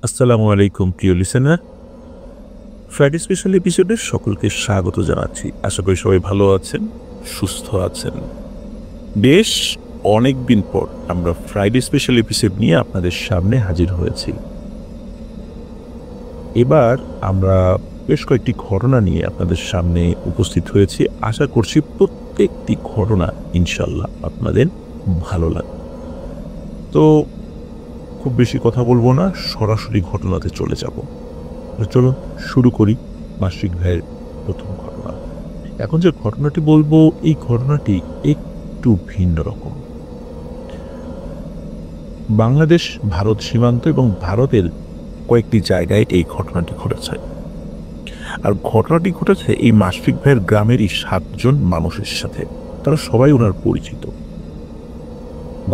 আসসালামু আলাইকুম প্রিয় লিসেনার। ফ্রাইডে স্পেশাল এপিসোডে সকলকে স্বাগত জানাচ্ছি। আশা করি সবাই ভালো আছেন, সুস্থ আছেন। বেশ অনেকদিন পর আমরা ফ্রাইডে স্পেশাল এপিসোড নিয়ে আপনাদের সামনে হাজির হয়েছি। এবার আমরা বেশ কয়েকটি ঘটনা নিয়ে আপনাদের সামনে উপস্থিত হয়েছি। আশা করছি প্রত্যেকটি ঘটনা ইনশাল্লাহ আপনাদের ভালো লাগবে। তো খুব বেশি কথা বলবো না, সরাসরি ঘটনাতে চলে যাব। চলো শুরু করি মাসিক ভাইয়ের প্রথম ঘটনা। এখন যে ঘটনাটি বলবো এই ঘটনাটি একটু ভিন্ন রকম। বাংলাদেশ ভারত সীমান্ত এবং ভারতের কয়েকটি জায়গায় এই ঘটনাটি ঘটেছে। আর ঘটনাটি ঘটেছে এই মাসফিক ভাইয়ের গ্রামেরই 7 মানুষের সাথে। তারা সবাই ওনার পরিচিত।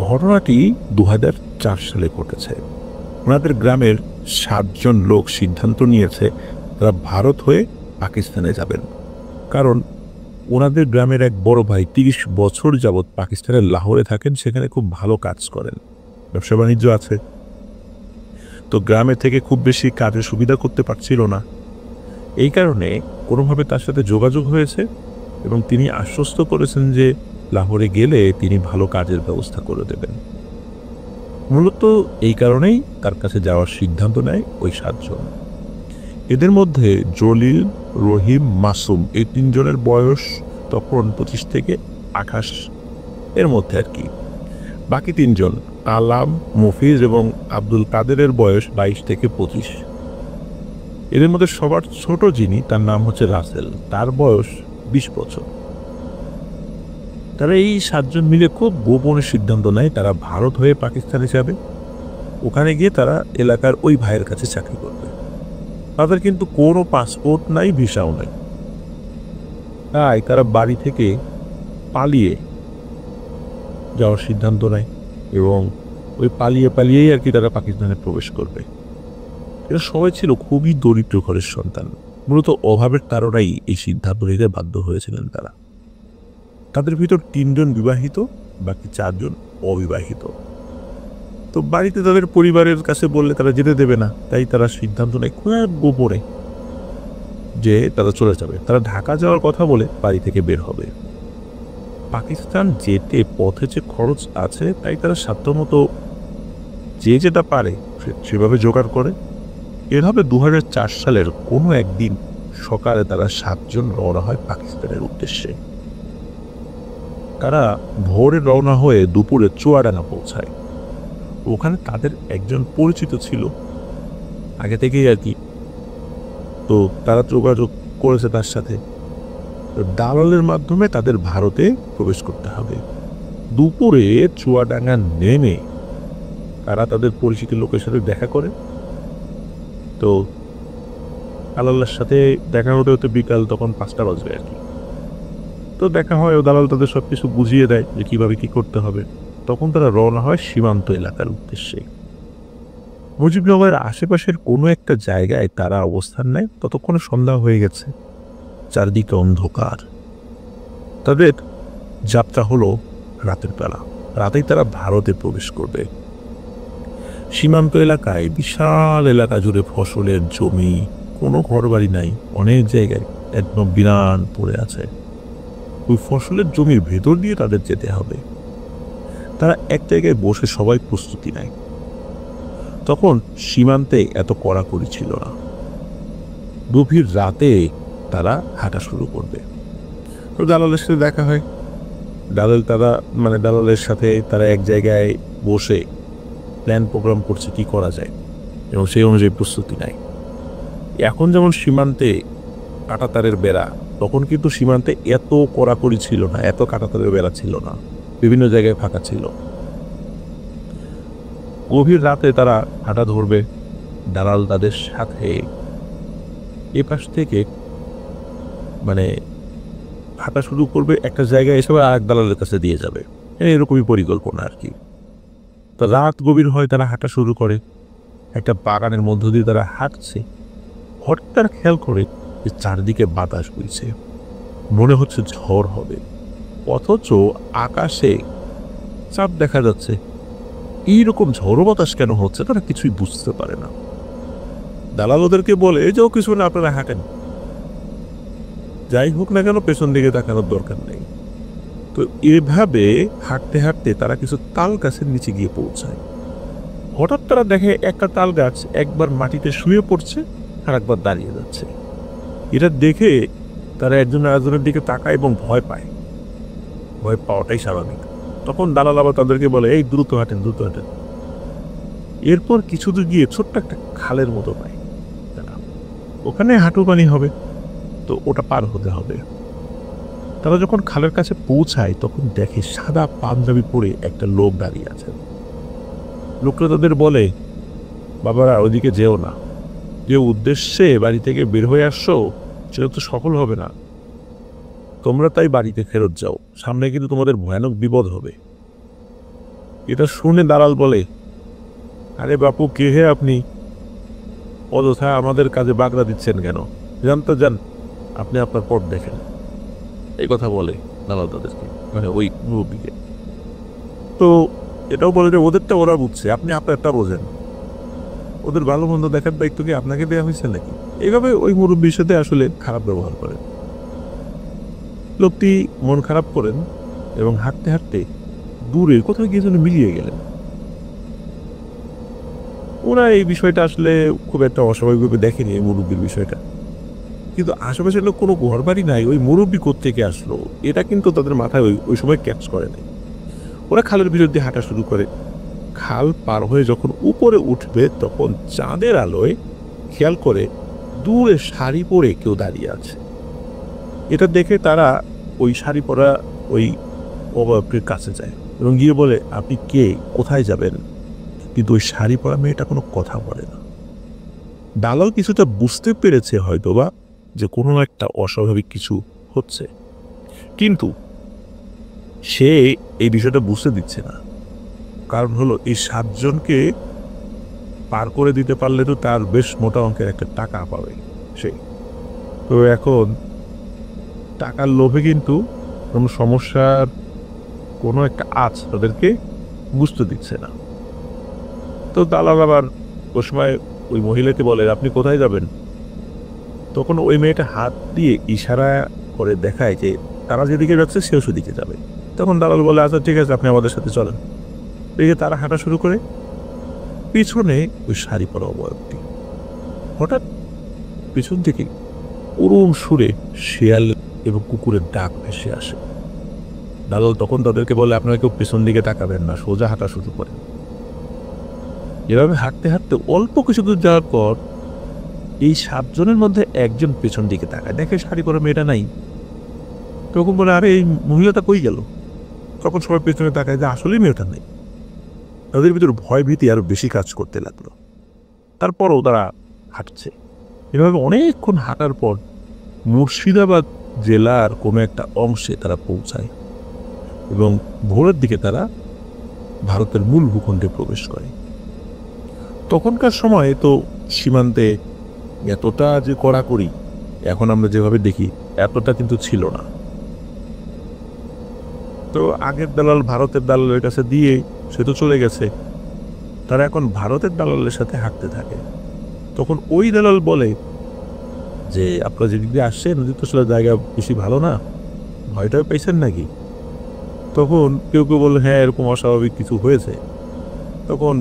ঘটনাটি 2004 সালে ঘটেছে। ওনাদের গ্রামের 7 লোক সিদ্ধান্ত নিয়েছে তারা ভারত হয়ে পাকিস্তানে যাবেন, কারণ ওনাদের গ্রামের এক বড় ভাই 30 বছর যাবৎ পাকিস্তানের লাহোরে থাকেন, সেখানে খুব ভালো কাজ করেন, ব্যবসা বাণিজ্য আছে। তো গ্রামে থেকে খুব বেশি কাজের সুবিধা করতে পারছিল না। এই কারণে কোনোভাবে তার সাথে যোগাযোগ হয়েছে এবং তিনি আশ্বস্ত করেছেন যে লাহোরে গেলে তিনি ভালো কাজের ব্যবস্থা করে দেবেন। মূলত এই কারণেই তার কাছে যাওয়ার সিদ্ধান্ত নেয় ওই 7 এদের মধ্যে জলিল, রহিম, মাসুম এই 3 বয়স তখন 25 থেকে 28 এর মধ্যে আর কি। বাকি 3 আলাম, মফিজ এবং আব্দুল কাদেরের বয়স 22 থেকে 25। এদের মধ্যে সবার ছোট যিনি, তার নাম হচ্ছে রাসেল, তার বয়স 20 বছর। তারা এই 7 মিলে খুব গোপনে সিদ্ধান্ত নেয় তারা ভারত হয়ে পাকিস্তানে যাবে। ওখানে গিয়ে তারা এলাকার ওই ভাইয়ের কাছে চাকরি করবে। তাদের কিন্তু কোনো পাসপোর্ট নাই, ভিসাও নাই। তাই তারা বাড়ি থেকে পালিয়ে যাওয়ার সিদ্ধান্ত নেয় এবং ওই পালিয়েই আর কি তারা পাকিস্তানে প্রবেশ করবে। এরা সবাই ছিল খুবই দরিদ্র ঘরের সন্তান। মূলত অভাবের কারণেই এই সিদ্ধান্ত নিতে বাধ্য হয়েছিলেন তারা। তাদের ভিতর 3 বিবাহিত, বাকি 4 অবিবাহিত। তো বাড়িতে তাদের পরিবারের কাছে বললে তারা যেতে দেবে না, তাই তারা সিদ্ধান্ত নেয় খুব গোপনে যে তারা চলে যাবে। তারা ঢাকা যাওয়ার কথা বলে বাড়ি থেকে বের হবে। পাকিস্তান যেতে পথে যে খরচ আছে তাই তারা সাধ্যমতো যে যেটা পারে সেভাবে জোগাড় করে। এভাবে 2004 সালের কোনো একদিন সকালে তারা 7 রওনা হয় পাকিস্তানের উদ্দেশ্যে। তারা ভোরে রওনা হয়ে দুপুরে চুয়াডাঙ্গা পৌঁছায়। ওখানে তাদের একজন পরিচিত ছিল আগে থেকেই আর কি। তো তারা যোগাযোগ করেছে তার সাথে। দালালের মাধ্যমে তাদের ভারতে প্রবেশ করতে হবে। দুপুরে চুয়াডাঙ্গা নেমে তারা তাদের পরিচিত লোকের সাথে দেখা করে। তো দালালের সাথে দেখা হতে হতে বিকাল তখন 5টা বাজবে আর কি। তো দেখা হয়, ও দালাল তাদের সব কিছু বুঝিয়ে দেয় যে কীভাবে কী করতে হবে। তখন তারা রওনা হয় সীমান্ত এলাকার উদ্দেশ্যে। মুজিবনগরের আশেপাশের কোনো একটা জায়গায় তারা অবস্থান নেয়। ততক্ষণে সন্ধ্যা হয়ে গেছে, চারদিকে অন্ধকার। তাদের যাত্রা হলো রাতের বেলা। রাতেই তারা ভারতে প্রবেশ করবে। সীমান্ত এলাকায় বিশাল এলাকা জুড়ে ফসলের জমি, কোনো ঘরবাড়ি নাই, অনেক জায়গায় একদম বিরান পড়ে আছে। ওই ফসলের জমির ভেতর দিয়ে তাদের যেতে হবে। তারা এক জায়গায় বসে সবাই প্রস্তুতি নেয়। তখন সীমান্তে এত কড়াকড়ি ছিল না। গভীর রাতে তারা হাঁটা শুরু করবে। তো দালালের সাথে দেখা হয়। দালালের সাথে তারা এক জায়গায় বসে প্ল্যান প্রোগ্রাম করছে কি করা যায় এবং সেই অনুযায়ী প্রস্তুতি নেয়। এখন যেমন সীমান্তে কাঁটাতারের বেড়া, তখন কিন্তু সীমান্তে এত কড়াকড়ি ছিল না, এত কাঁটাতারের বেড়া ছিল না, বিভিন্ন জায়গায় ফাঁকা ছিল। গভীর রাতে তারা হাঁটা ধরবে। দালাল তাদের সাথে এপাশ থেকে হাঁটা শুরু করবে, একটা জায়গায় এসে আরেক দালালের কাছে দিয়ে যাবে। এরকমই পরিকল্পনা আর কি। তো রাত গভীর হয়, তারা হাঁটা শুরু করে। একটা বাগানের মধ্য দিয়ে তারা হাঁটছে। হঠাৎ তারা খেয়াল করে যে চারদিকে বাতাস বইছে, মনে হচ্ছে ঝড় হবে, অথচ আকাশে চাঁদ দেখা যাচ্ছে। এইরকম ঝড়ো বাতাস কেন হচ্ছে তারা কিছুই বুঝতে পারে না। দালাল ওদেরকে বলে যে ও কিছু না, আপনারা হাঁটেন, যাই হোক না কেন পেছন দিকে তাকানোর দরকার নেই। তো এভাবে হাঁটতে হাঁটতে তারা কিছু তাল গাছের নিচে গিয়ে পৌঁছায়। হঠাৎ তারা দেখে একটা তাল গাছ একবার মাটিতে শুয়ে পড়ছে আর একবার দাঁড়িয়ে যাচ্ছে। এটা দেখে তারা একজন আরেকজনের দিকে তাকায় এবং ভয় পায়। ভয় পাওয়াটাই স্বাভাবিক। তখন দালাল আবার তাদেরকে বলে, এই দ্রুত হাঁটেন, দ্রুত হাঁটেন। এরপর কিছু দূর গিয়ে ছোট্ট একটা খালের মতো পায় তারা, ওখানে হাঁটু পানি হবে, তো ওটা পার হতে হবে। তারা যখন খালের কাছে পৌঁছায় তখন দেখে সাদা পাঞ্জাবি পরে একটা লোক দাঁড়িয়ে আছে। লোকটা তাদের বলে, বাবারা ওইদিকে যেও না, যে উদ্দেশ্যে বাড়ি থেকে বের হয়ে আসছো সেটা তো সফল হবে না, তোমরা তাই বাড়িতে ফেরত যাও, সামনে কিন্তু তোমাদের ভয়ানক বিপদ হবে। এটা শুনে দালাল বলে, আরে বাপু, কে হে আপনি? অযথা আমাদের কাজে বাগড়া দিচ্ছেন কেন? জানতে যান, আপনি আপনার পথ দেখেন। এই কথা বলে দালাল তাদেরকে, মানে ওই মুরব্বীকে। তো এটাও বলে যে ওদেরটা ওরা বুঝছে, আপনি আপনারটা বোঝেন, ওদের ভালো মন্দ দেখার দায়িত্ব কি আপনাকে দেওয়া হয়েছে নাকি? এইভাবে ওই মুরব্বীর সাথে আসলে খারাপ ব্যবহার করেন। লোকটি মন খারাপ করেন এবং হাঁটতে হাঁটতে দূরে কোথাও গিয়ে যেন মিলিয়ে গেলেন। ওরা এই বিষয়টা আসলে খুব একটা অস্বাভাবিকভাবে দেখেনি, এই মুরব্বীর বিষয়টা। কিন্তু আশেপাশের লোক কোনো ঘর বাড়ি নাই, ওই মুরব্বী কোত্থেকে আসলো এটা কিন্তু তাদের মাথায় ওই সময় ক্যাচ করে নাই। ওরা খালের ভিতর দিয়ে হাঁটা শুরু করে। খাল পার হয়ে যখন উপরে উঠবে তখন চাঁদের আলোয় খেয়াল করে দূরে শাড়ি পরে কেউ দাঁড়িয়ে আছে। এটা দেখে তারা ওই শাড়ি পরা ওই অবয়বটির কাছে যায় এবং গিয়ে বলে, আপনি কে, কোথায় যাবেন? কিন্তু ওই শাড়ি পরা মেয়েটা কোনো কথা বলে না। দালাল কিছুটা বুঝতে পেরেছে হয়তোবা যে কোনো একটা অস্বাভাবিক কিছু হচ্ছে, কিন্তু সে এই বিষয়টা বুঝতে দিচ্ছে না। কারণ হলো, এই 7 জনকে পার করে দিতে পারলে তো তার বেশ মোটা অঙ্কের একটা টাকা পাবে সে। তো এখন টাকার লোভে কিন্তু কোনো সমস্যার কোনো একটা আঁচ তাদেরকে বুঝতে দিচ্ছে না। তো দালাল আবার ওই সময় ওই মহিলাকে বলে, আপনি কোথায় যাবেন? তখন ওই মেয়েটা হাত দিয়ে ইশারা করে দেখায় যে তারা যেদিকে যাচ্ছে সেও সেদিকে যাবে। তখন দালাল বলে, আচ্ছা ঠিক আছে, আপনি আমাদের সাথে চলেন। এই যে তারা হাঁটা শুরু করে, পিছনে ওই শাড়ি পরা অবয়বটি হঠাৎ পিছন থেকে করুণ সুরে শেয়াল এবং কুকুরের ডাক ভেসে আসে। দালাল তখন তাদেরকে বলে, আপনারা কেউ পেছন দিকে তাকাবেন না, সোজা হাঁটা শুরু করেন। এভাবে হাঁটতে হাঁটতে অল্প কিছু দূর যাওয়ার পর এই 7 জনের মধ্যে একজন পেছন দিকে তাকায়, দেখে শাড়ি পরা মেয়েটা নাই। তখন বলে, আরে এই মহিলাটা কই গেল? তখন সবাই পেছনে তাকায় যে আসলেই মেয়েটা নেই। তাদের ভিতর ভয় ভীতি আরো বেশি কাজ করতে লাগলো। তারপরও তারা হাঁটছে। এভাবে অনেকক্ষণ হাঁটার পর মুর্শিদাবাদ জেলার কোনো একটা অংশে তারা পৌঁছায় এবং ভোরের দিকে তারা ভারতের মূল ভূখণ্ডে প্রবেশ করে। তখনকার সময়ে তো সীমান্তে এতটা যে কড়াকড়ি এখন আমরা যেভাবে দেখি এতটা কিন্তু ছিল না। তো আগের দালাল ভারতের দালালের কাছে দিয়ে সে তো চলে গেছে, তারা এখন ভারতের দালালের সাথে হাঁটতে থাকে। তখন ওই দালাল বলে যে, আপনারা যেদিক দিয়ে আসছেন ওদিক তো আসলে জায়গা বেশি ভালো না, ভয়টাই পাইছেন নাকি? তখন কেউ কেউ বলে, হ্যাঁ এরকম অস্বাভাবিক কিছু হয়েছে। তখন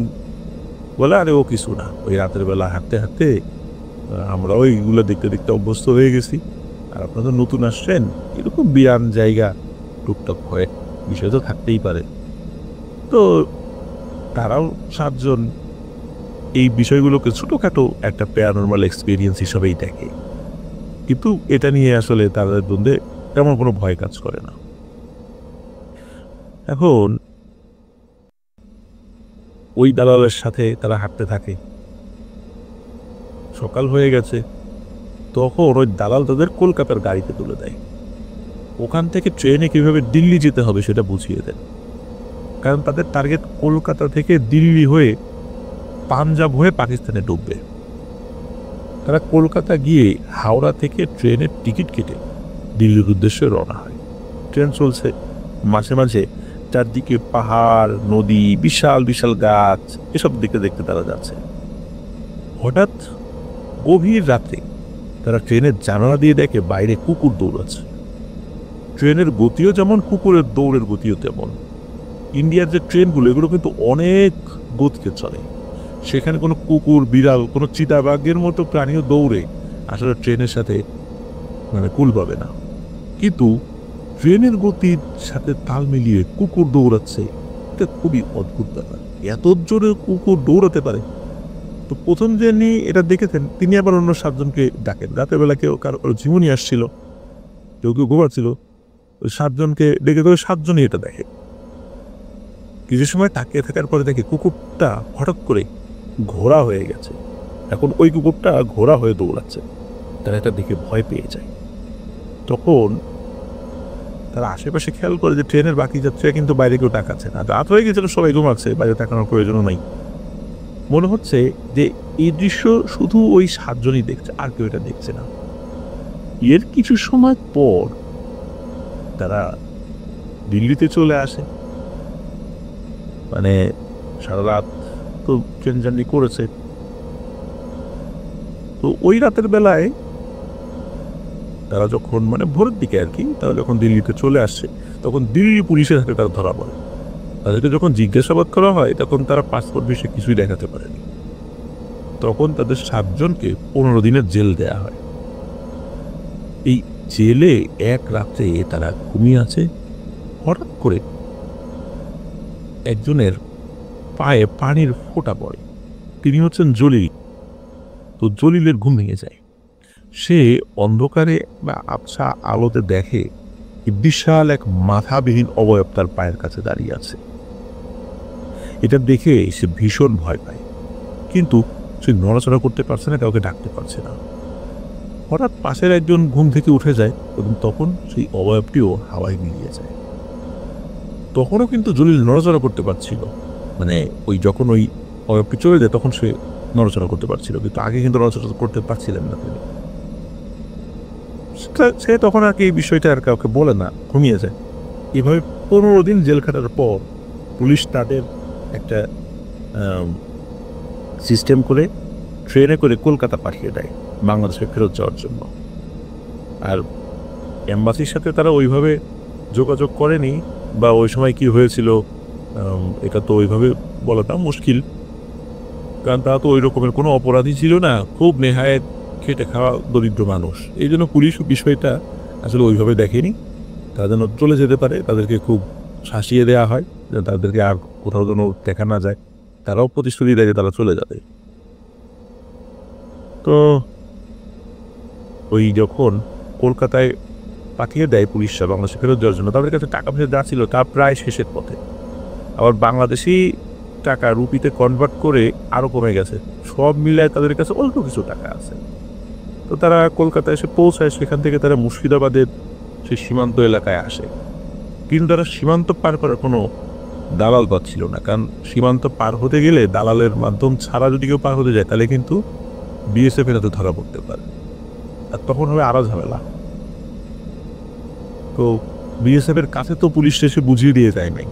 বলে, আরে ও কিছু না, ওই রাতের বেলা হাঁটতে হাঁটতে আমরা ওইগুলো দেখতে দেখতে অভ্যস্ত হয়ে গেছি, আর আপনারা নতুন আসছেন, এরকম বিরান জায়গা টুকটাক হয়ে বিষয় তো থাকতেই পারে। তো তারাও 7 জন এই বিষয়গুলোকে ছোটোখাটো একটা প্যারানরমাল এক্সপিরিয়েন্স হিসাবেই দেখে, কিন্তু এটা নিয়ে আসলে তাদের মধ্যে তেমন কোনো ভয় কাজ করে না। এখন ওই দালালের সাথে তারা হাঁটতে থাকে। সকাল হয়ে গেছে, তখন ওই দালাল তাদের কলকাতার গাড়িতে তুলে দেয়। ওখান থেকে ট্রেনে কিভাবে দিল্লি যেতে হবে সেটা বুঝিয়ে দেন, কারণ তাদের টার্গেট কলকাতা থেকে দিল্লি হয়ে পাঞ্জাব হয়ে পাকিস্তানে ঢুকবে। তারা কলকাতা গিয়ে হাওড়া থেকে ট্রেনের টিকিট কেটে দিল্লির উদ্দেশ্যে রওনা হয়। ট্রেন চলছে, মাঝে মাঝে চারদিকে পাহাড়, নদী, বিশাল বিশাল গাছ, এসব দেখতে দেখতে তারা যাচ্ছে। হঠাৎ গভীর রাতে তারা ট্রেনের জানালা দিয়ে দেখে বাইরে কুকুর দৌড়াচ্ছে। ট্রেনের গতিও যেমন, কুকুরের দৌড়ের গতিও তেমন। ইন্ডিয়ার যে ট্রেনগুলো এগুলো কিন্তু অনেক গতিতে চলে, সেখানে কোনো কুকুর, বিড়াল, কোনো চিতাবাঘের মতো প্রাণীও দৌড়ে আসলে ট্রেনের সাথে কুল পাবে না। কিন্তু ট্রেনের গতির সাথে তাল মিলিয়ে কুকুর দৌড়াচ্ছে, এটা খুবই অদ্ভুত ব্যাপার। এত জোরে কুকুর দৌড়াতে পারে। তো প্রথম যিনি এটা দেখেছেন তিনি আবার অন্য 7 জনকে ডাকেন। রাতের বেলা কেউ কারো ঝিমুনি আসছিল, কেউ কেউ ঘুমাচ্ছিল, ওই 7 জনকে ডেকে করে 7 জনই এটা দেখে। কিছু সময় তাকিয়ে থাকার পরে দেখে কুকুরটা হঠাৎ করে ঘোড়া হয়ে গেছে। এখন ওই কুকুরটা ঘোড়া হয়ে দৌড়াচ্ছে। তারা এটা দেখে ভয় পেয়ে যায়। তখন তারা আশেপাশে খেয়াল করে যে ট্রেনের বাকি যাত্রীরা কিন্তু বাইরে কেউ তাকাচ্ছে না। রাত হয়ে গেছিল, সবাই ঘুমাচ্ছে, বাইরে তাকানোর প্রয়োজনও নাই। মনে হচ্ছে যে এই দৃশ্য শুধু ওই 7 জনই দেখছে, আর কেউ এটা দেখছে না। এর কিছু সময় পর তারা দিল্লিতে চলে আসে। সারা রাত তো ট্রেন জার্নি করেছে। তো ওই রাতের বেলায় তারা যখন ভোরের দিকে আর কি, তারা যখন দিল্লিতে চলে আসছে, তখন দিল্লি পুলিশের হাতে তারা ধরা পড়ে। তাদেরকে যখন জিজ্ঞাসাবাদ করা হয় তখন তারা পাসপোর্ট বিষয়ে কিছুই দেখাতে পারেনি। তখন তাদের 7 জনকে 15 দিনের জেল দেয়া হয়। এই জেলে এক রাত্রে তারা ঘুমিয়ে আছে। হঠাৎ করে একজনের পায়ে পানির ফোঁটা পড়ে। তিনি হচ্ছেন জলিল। তো জলিলের ঘুম ভেঙে যায়। সে অন্ধকারে বা আবছা আলোতে দেখে বিশাল এক মাথাবিহীন অবয়ব তার পায়ের কাছে দাঁড়িয়ে আছে। এটা দেখে সে ভীষণ ভয় পায়, কিন্তু সে নড়াচড়া করতে পারছে না, কাউকে ডাকতে পারছে না। হঠাৎ পাশের একজন ঘুম থেকে উঠে যায় এবং তখন সেই অবয়বটিও হাওয়ায় মিলিয়ে যায়। তখনও কিন্তু জলিল নড়াচড়া করতে পারছিল, যখন ওই অবয়বটি চলে যায় তখন সে নড়াচড়া করতে পারছিল, কিন্তু আগে কিন্তু নড়াচড়া করতে পারছিলেন না তিনি। সে তখন আর কি এই বিষয়টা আর কাউকে বলে না, ঘুমিয়ে যায়। এভাবে 15 দিন জেল খাটার পর পুলিশ তাদের একটা সিস্টেম করে ট্রেনে করে কলকাতা পাঠিয়ে দেয় বাংলাদেশে ফেরত যাওয়ার জন্য। আর এম্বাসির সাথে তারা ওইভাবে যোগাযোগ করেনি, বা ওই সময় কি হয়েছিল এটা তো ওইভাবে বলাটা মুশকিল, কারণ তারা তো ওই রকমের কোনো অপরাধী ছিল না, খুব নেহায়েত খেটে খাওয়া দরিদ্র মানুষ। এই জন্য পুলিশ বিষয়টা আসলে ওইভাবে দেখেনি। তারা যেন চলে যেতে পারে তাদেরকে খুব শাসিয়ে দেওয়া হয়, যেন তাদেরকে আর কোথাও যেন দেখা না যায়। তারাও প্রতিশ্রুতি দেয় যে তারা চলে যাবে। তো ওই যখন কলকাতায় পাঠিয়ে দেয় পুলিশরা বাংলাদেশে ফেরত যাওয়ার জন্য, তাদের কাছে টাকা পয়সা যা ছিল তা প্রায় শেষের পথে। আবার বাংলাদেশি টাকা রুপিতে কনভার্ট করে আরও কমে গেছে। সব মিলায় তাদের কাছে অল্প কিছু টাকা আছে। তো তারা কলকাতায় এসে পৌঁছায়। সেখান থেকে তারা মুর্শিদাবাদের সেই সীমান্ত এলাকায় আসে। কিন্তু তারা সীমান্ত পার করার কোনো দালাল পাচ্ছিল না, কারণ সীমান্ত পার হতে গেলে দালালের মাধ্যম ছাড়া যদি কেউ পার হতে যায় তাহলে কিন্তু বিএসএফ এর হাতে ধরা পড়তে পারে, আর তখন হবে আরো ঝামেলা। তো বিএসএফ এর কাছে তো পুলিশ এসে বুঝিয়ে দিয়ে যায় নাই।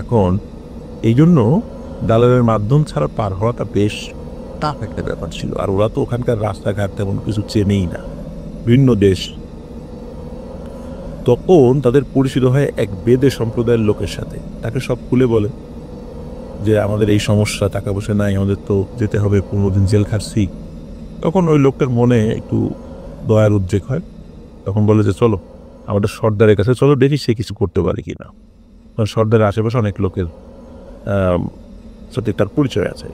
এখন এই জন্য দালালের মাধ্যম ছাড়া পার হওয়াটা বেশ টাফ একটা ব্যাপার ছিল। আর ওরা তো ওখানকার রাস্তাঘাট তেমন কিছু চেনেই না, ভিন্ন দেশ। তখন তাদের পরিচিত হয় এক বেদে সম্প্রদায়ের লোকের সাথে। তাকে সব খুলে বলে যে আমাদের এই সমস্যা, টাকা পয়সা নাই, আমাদের তো যেতে হবে, 15 দিন জেল খাটছি। তখন ওই লোকটার মনে একটু দয়ার উদ্রেক হয়। তখন বলে যে চলো আমাদের সর্দারের কাছে চলো, দেখি সে কিছু করতে পারে কিনা। সর্দারের আশেপাশে অনেক লোকের সাথে তার পরিচয় আছে।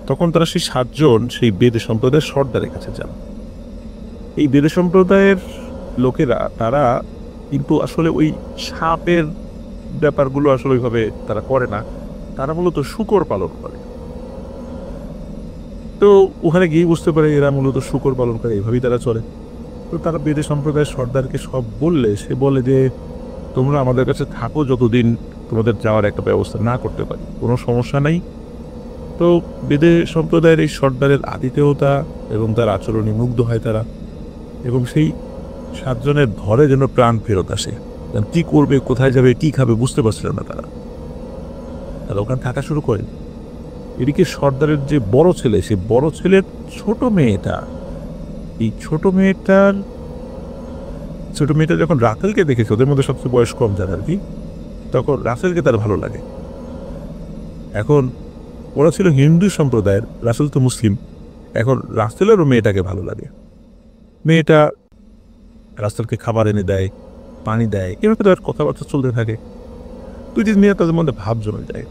তখন তারা সেই 7 জন সেই বেদে সম্প্রদায়ের সর্দারের কাছে যান। এই বেদে সম্প্রদায়ের লোকেরা তারা কিন্তু আসলে ওই সাপের ব্যাপারগুলো আসলে ওইভাবে তারা করে না, তারা মূলত শূকর পালন করে। তো ওখানে গিয়ে বুঝতে পারে এরা মূলত শূকর পালন করে, এইভাবেই তারা চলে। তো তারা বেদে সম্প্রদায়ের সর্দারকে সব বললে সে বলে যে তোমরা আমাদের কাছে থাকো যতদিন তোমাদের যাওয়ার একটা ব্যবস্থা না করতে পারি, কোনো সমস্যা নাই। তো বেদে সম্প্রদায়ের এই সর্দারের আতিথেয়তা এবং তার আচরণে মুগ্ধ হয় তারা, এবং সেই 7 জনের ধরে যেন প্রাণ ফেরত আসে। কি করবে, কোথায় যাবে, কি খাবে বুঝতে পারছিল না তারা। তারা ওখানে থাকা শুরু করে। এদিকে সর্দারের যে বড় ছেলে, সে বড় ছেলের ছোট মেয়েটা, এই ছোট মেয়েটা যখন রাসেলকে দেখেছে, ওদের মধ্যে সবচেয়ে বয়স কম যারা আর কি, তখন রাসেলকে তার ভালো লাগে। এখন ওরা ছিল হিন্দু সম্প্রদায়ের, রাসেল তো মুসলিম। এখন রাসেলেরও মেয়েটাকে ভালো লাগে। মেয়েটা রাসেলকে খাবার এনে দেয়, পানি দেয়, এভাবে তার কথাবার্তা চলতে থাকে। 2-3 দিন তাদের মধ্যে ভাব জমে যায়।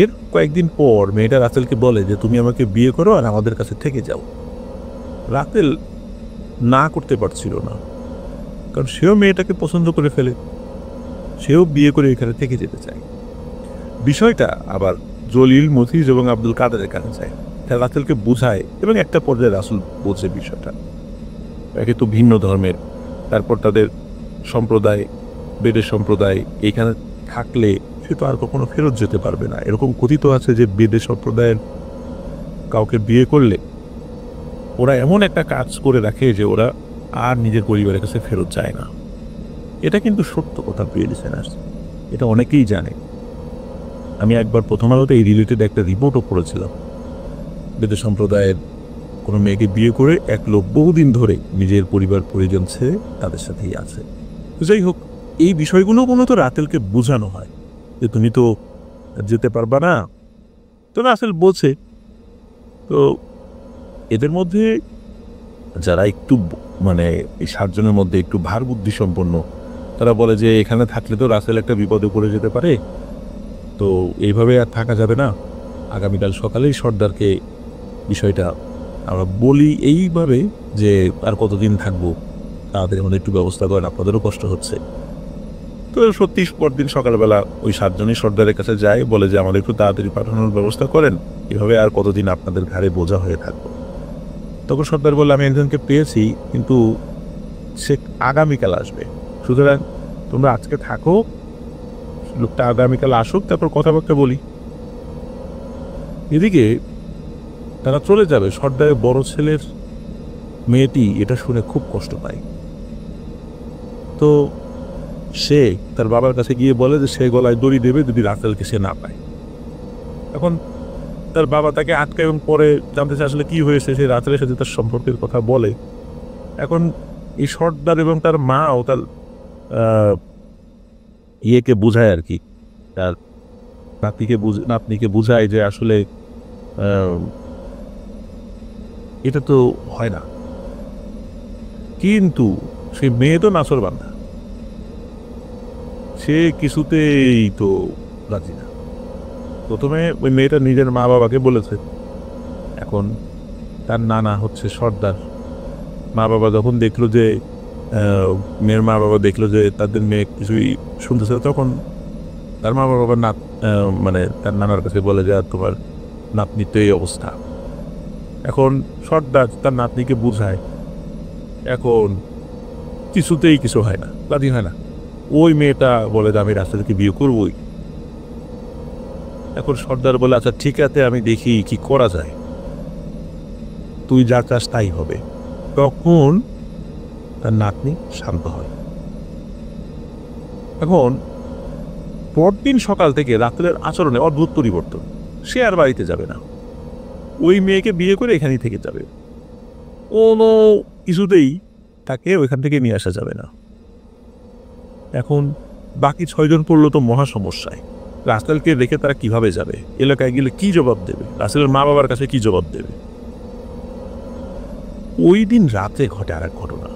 এর কয়েকদিন পর মেয়েটা রাসেলকে বলে যে তুমি আমাকে বিয়ে করো আর আমাদের কাছে থেকে যাও। রাসেল না করতে পারছিল না, কারণ সেও মেয়েটাকে পছন্দ করে ফেলে, সেও বিয়ে করে এখানে থেকে যেতে চায়। বিষয়টা আবার জলিল, মফিজ এবং আব্দুল কাদেরের কাছে যায়। তারা রাসেলকে বোঝায় এবং একটা পর্যায়ে রাসেল বোঝে বিষয়টা। একে তো ভিন্ন ধর্মের, তারপর তাদের সম্প্রদায়, বেদের সম্প্রদায়, এইখানে থাকলে সে তো আর কখনো ফেরত যেতে পারবে না। এরকম কথিত আছে যে বেদের সম্প্রদায়ের কাউকে বিয়ে করলে ওরা এমন একটা কাজ করে রাখে যে ওরা আর নিজের পরিবারের কাছে ফেরত যায় না। এটা কিন্তু সত্য কথা, প্রিয় লিসেনার্স, এটা অনেকেই জানে। আমি একবার প্রথম আলোতে এই রিলেটেড একটা রিপোর্টও পড়েছিলাম। বেদের সম্প্রদায়ের কোনো মেয়েকে বিয়ে করে এক লোক বহুদিন ধরে নিজের পরিবার পরিজন ছেড়ে তাদের সাথেই আছে। যাই হোক, এই বিষয়গুলো মূলত রাসেলকে বোঝানো হয় যে তুমি তো যেতে পারবা না। তো রাসেল বলছে। তো এদের মধ্যে যারা একটু মানে এই 7 জনের মধ্যে একটু ভার বুদ্ধি সম্পন্ন, তারা বলে যে এখানে থাকলে তো রাসেল একটা বিপদে পড়ে যেতে পারে, তো এইভাবে আর থাকা যাবে না। আগামীকাল সকালেই সর্দারকে বিষয়টা আমরা বলি এইভাবে যে আর কতদিন থাকবো, তাদের মধ্যে একটু ব্যবস্থা করেন, আপনাদেরও কষ্ট হচ্ছে। তো সত্যি পরদিন সকালবেলা ওই 7 জনই সর্দারের কাছে যায়, বলে যে আমাদের একটু তাড়াতাড়ি পাঠানোর ব্যবস্থা করেন, এভাবে আর কতদিন আপনাদের ঘাড়ে বোঝা হয়ে থাকবো। তখন সর্দার বলল আমি একজনকে পেয়েছি, কিন্তু সে আগামীকাল আসবে, সুতরাং তোমরা আজকে থাকো, লোকটা আগামীকাল আসুক, তারপর কথাবার্তা বলি। এদিকে তারা চলে যাবে। সর্দারের বড় ছেলের মেয়েটি এটা শুনে খুব কষ্ট পায়। তো সে তার বাবার কাছে গিয়ে বলে যে সে গলায় দড়ি দেবে যদি রাসেলকে সে না পায়। এখন তার বাবা তাকে আটকায় এবং পরে জানতে চায় আসলে কি হয়েছে। সে রাসেলের সাথে তার সম্পর্কের কথা বলে। এখন এই সর্দার এবং তার মাও তার ইয়েকে বোঝায় আর কি, তার নাতনিকে বোঝায় যে আসলে এটা তো হয় না। কিন্তু সে মেয়ে তো নাছর বান্ধা, সে কিছুতেই তো রাজি না। প্রথমে ওই মেয়েটা নিজের মা বাবাকে বলেছে। এখন তার নানা হচ্ছে সর্দার। মা বাবা যখন দেখলো যে মেয়ের মা বাবা দেখলো যে তাদের মেয়ে কিছুই শুনতেছে, তখন তার মা বাবা মানে তার নানার কাছে বলে যে তোমার নাতনির তো এই অবস্থা। এখন সর্দার তার নাতনিকে বুঝায়, এখন কিছুতেই কিছু হয় না, রাজি হয় না। ওই মেয়েটা বলে যে আমি রাসেলকে বিয়ে করবই। এখন সর্দার বলে আচ্ছা ঠিক আছে, আমি দেখি কি করা যায়, তুই যা চাস তাই হবে। তখন তার নাতনি শান্ত হয়। এখন পরদিন সকাল থেকে রাসেলের আচরণে অদ্ভুত পরিবর্তন। সে আর বাড়িতে যাবে না, ওই মেয়েকে বিয়ে করে এখানেই থেকে যাবে। কোনো কিছুতেই তাকে ওইখান থেকে নিয়ে আসা যাবে না। এখন বাকি 6 জন পড়লো তো মহা সমস্যায়। রাসেলকে রেখে তারা কিভাবে যাবে? এলাকায় গেলে কি জবাব দেবে? রাসেলের মা বাবার কাছে কি জবাব দেবে? ওই দিন রাতে ঘটে আর এক ঘটনা।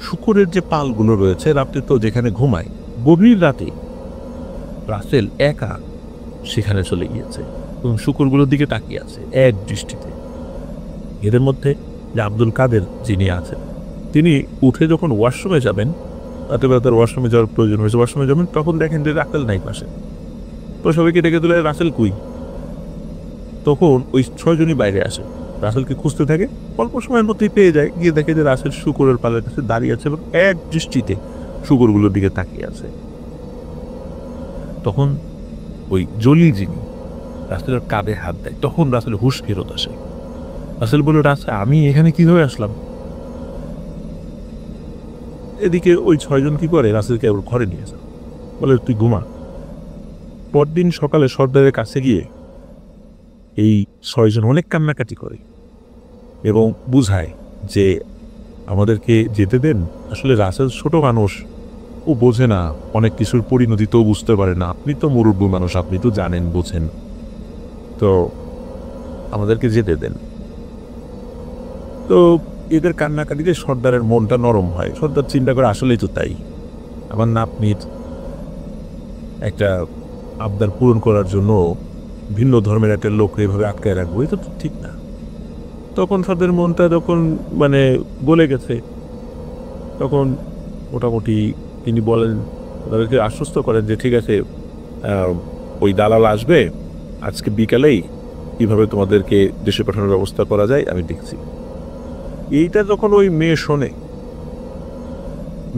শুকরের যে পালগুলো রয়েছে রাত্রে তো যেখানে ঘুমায়, গভীর রাতে রাসেল একা সেখানে চলে গিয়েছে এবং শুকরগুলোর দিকে তাকিয়ে আছে এক দৃষ্টিতে। এদের মধ্যে যে আব্দুল কাদের যিনি আছেন, তিনি উঠে যখন ওয়াশরুমে যাবেন, রাতেবেলা তার ওয়াশরুমে যাওয়ার প্রয়োজন হয়েছে, ওয়াশরুমে যাবেন, তখন দেখেন যে রাসেল নাই পাশে। তো সবাইকে ডেকে তুলে রাসেল কুই। তখন ওই 6 জনই বাইরে আসে, রাসেলকে খুঁজতে থাকে। অল্প সময়ের মধ্যেই পেয়ে যায়, গিয়ে দেখে যে রাসেল শুকরের পালের কাছে দাঁড়িয়ে আছে এবং এক দৃষ্টিতে শুকরগুলোর দিকে তাকিয়ে আছে। তখন ওই জলিল যিনি রাসেলের কাঁধে হাত দেয়, তখন রাসেল হুশ ফেরত আসে। রাসেল বলল রাসেল আমি এখানে কিভাবে আসলাম? এদিকে ওই 6 জন কি করে, রাসেলকে ঘরে নিয়ে আসে, বলে তুই ঘুমা। পরদিন সকালে সর্দারের কাছে গিয়ে এই 6 জন অনেক কান্নাকাটি করে এবং বুঝায় যে আমাদেরকে যেতে দেন। আসলে রাসেল ছোট মানুষ, ও বোঝে না, অনেক কিছুর পরিণতি তো বুঝতে পারে না। আপনি তো মুরব্বী মানুষ, আপনি তো জানেন, বোঝেন, তো আমাদেরকে যেতে দেন। তো এদের কান্নাকাটিতে সর্দারের মনটা নরম হয়। সর্দার চিন্তা করে আসলেই তো তাই, আমার নাতনির একটা আবদার পূরণ করার জন্য ভিন্ন ধর্মের একটা লোককে এভাবে আটকায় রাখবো, এটা তো ঠিক না। তখন সর্দারের মনটা যখন গলে গেছে, তখন মোটামুটি তিনি বলেন, তাদেরকে আশ্বস্ত করেন যে ঠিক আছে, ওই দালাল আসবে আজকে বিকালেই, কীভাবে তোমাদেরকে দেশে পাঠানোর ব্যবস্থা করা যায় আমি দেখছি। এইটা যখন ওই মেয়ে শোনে,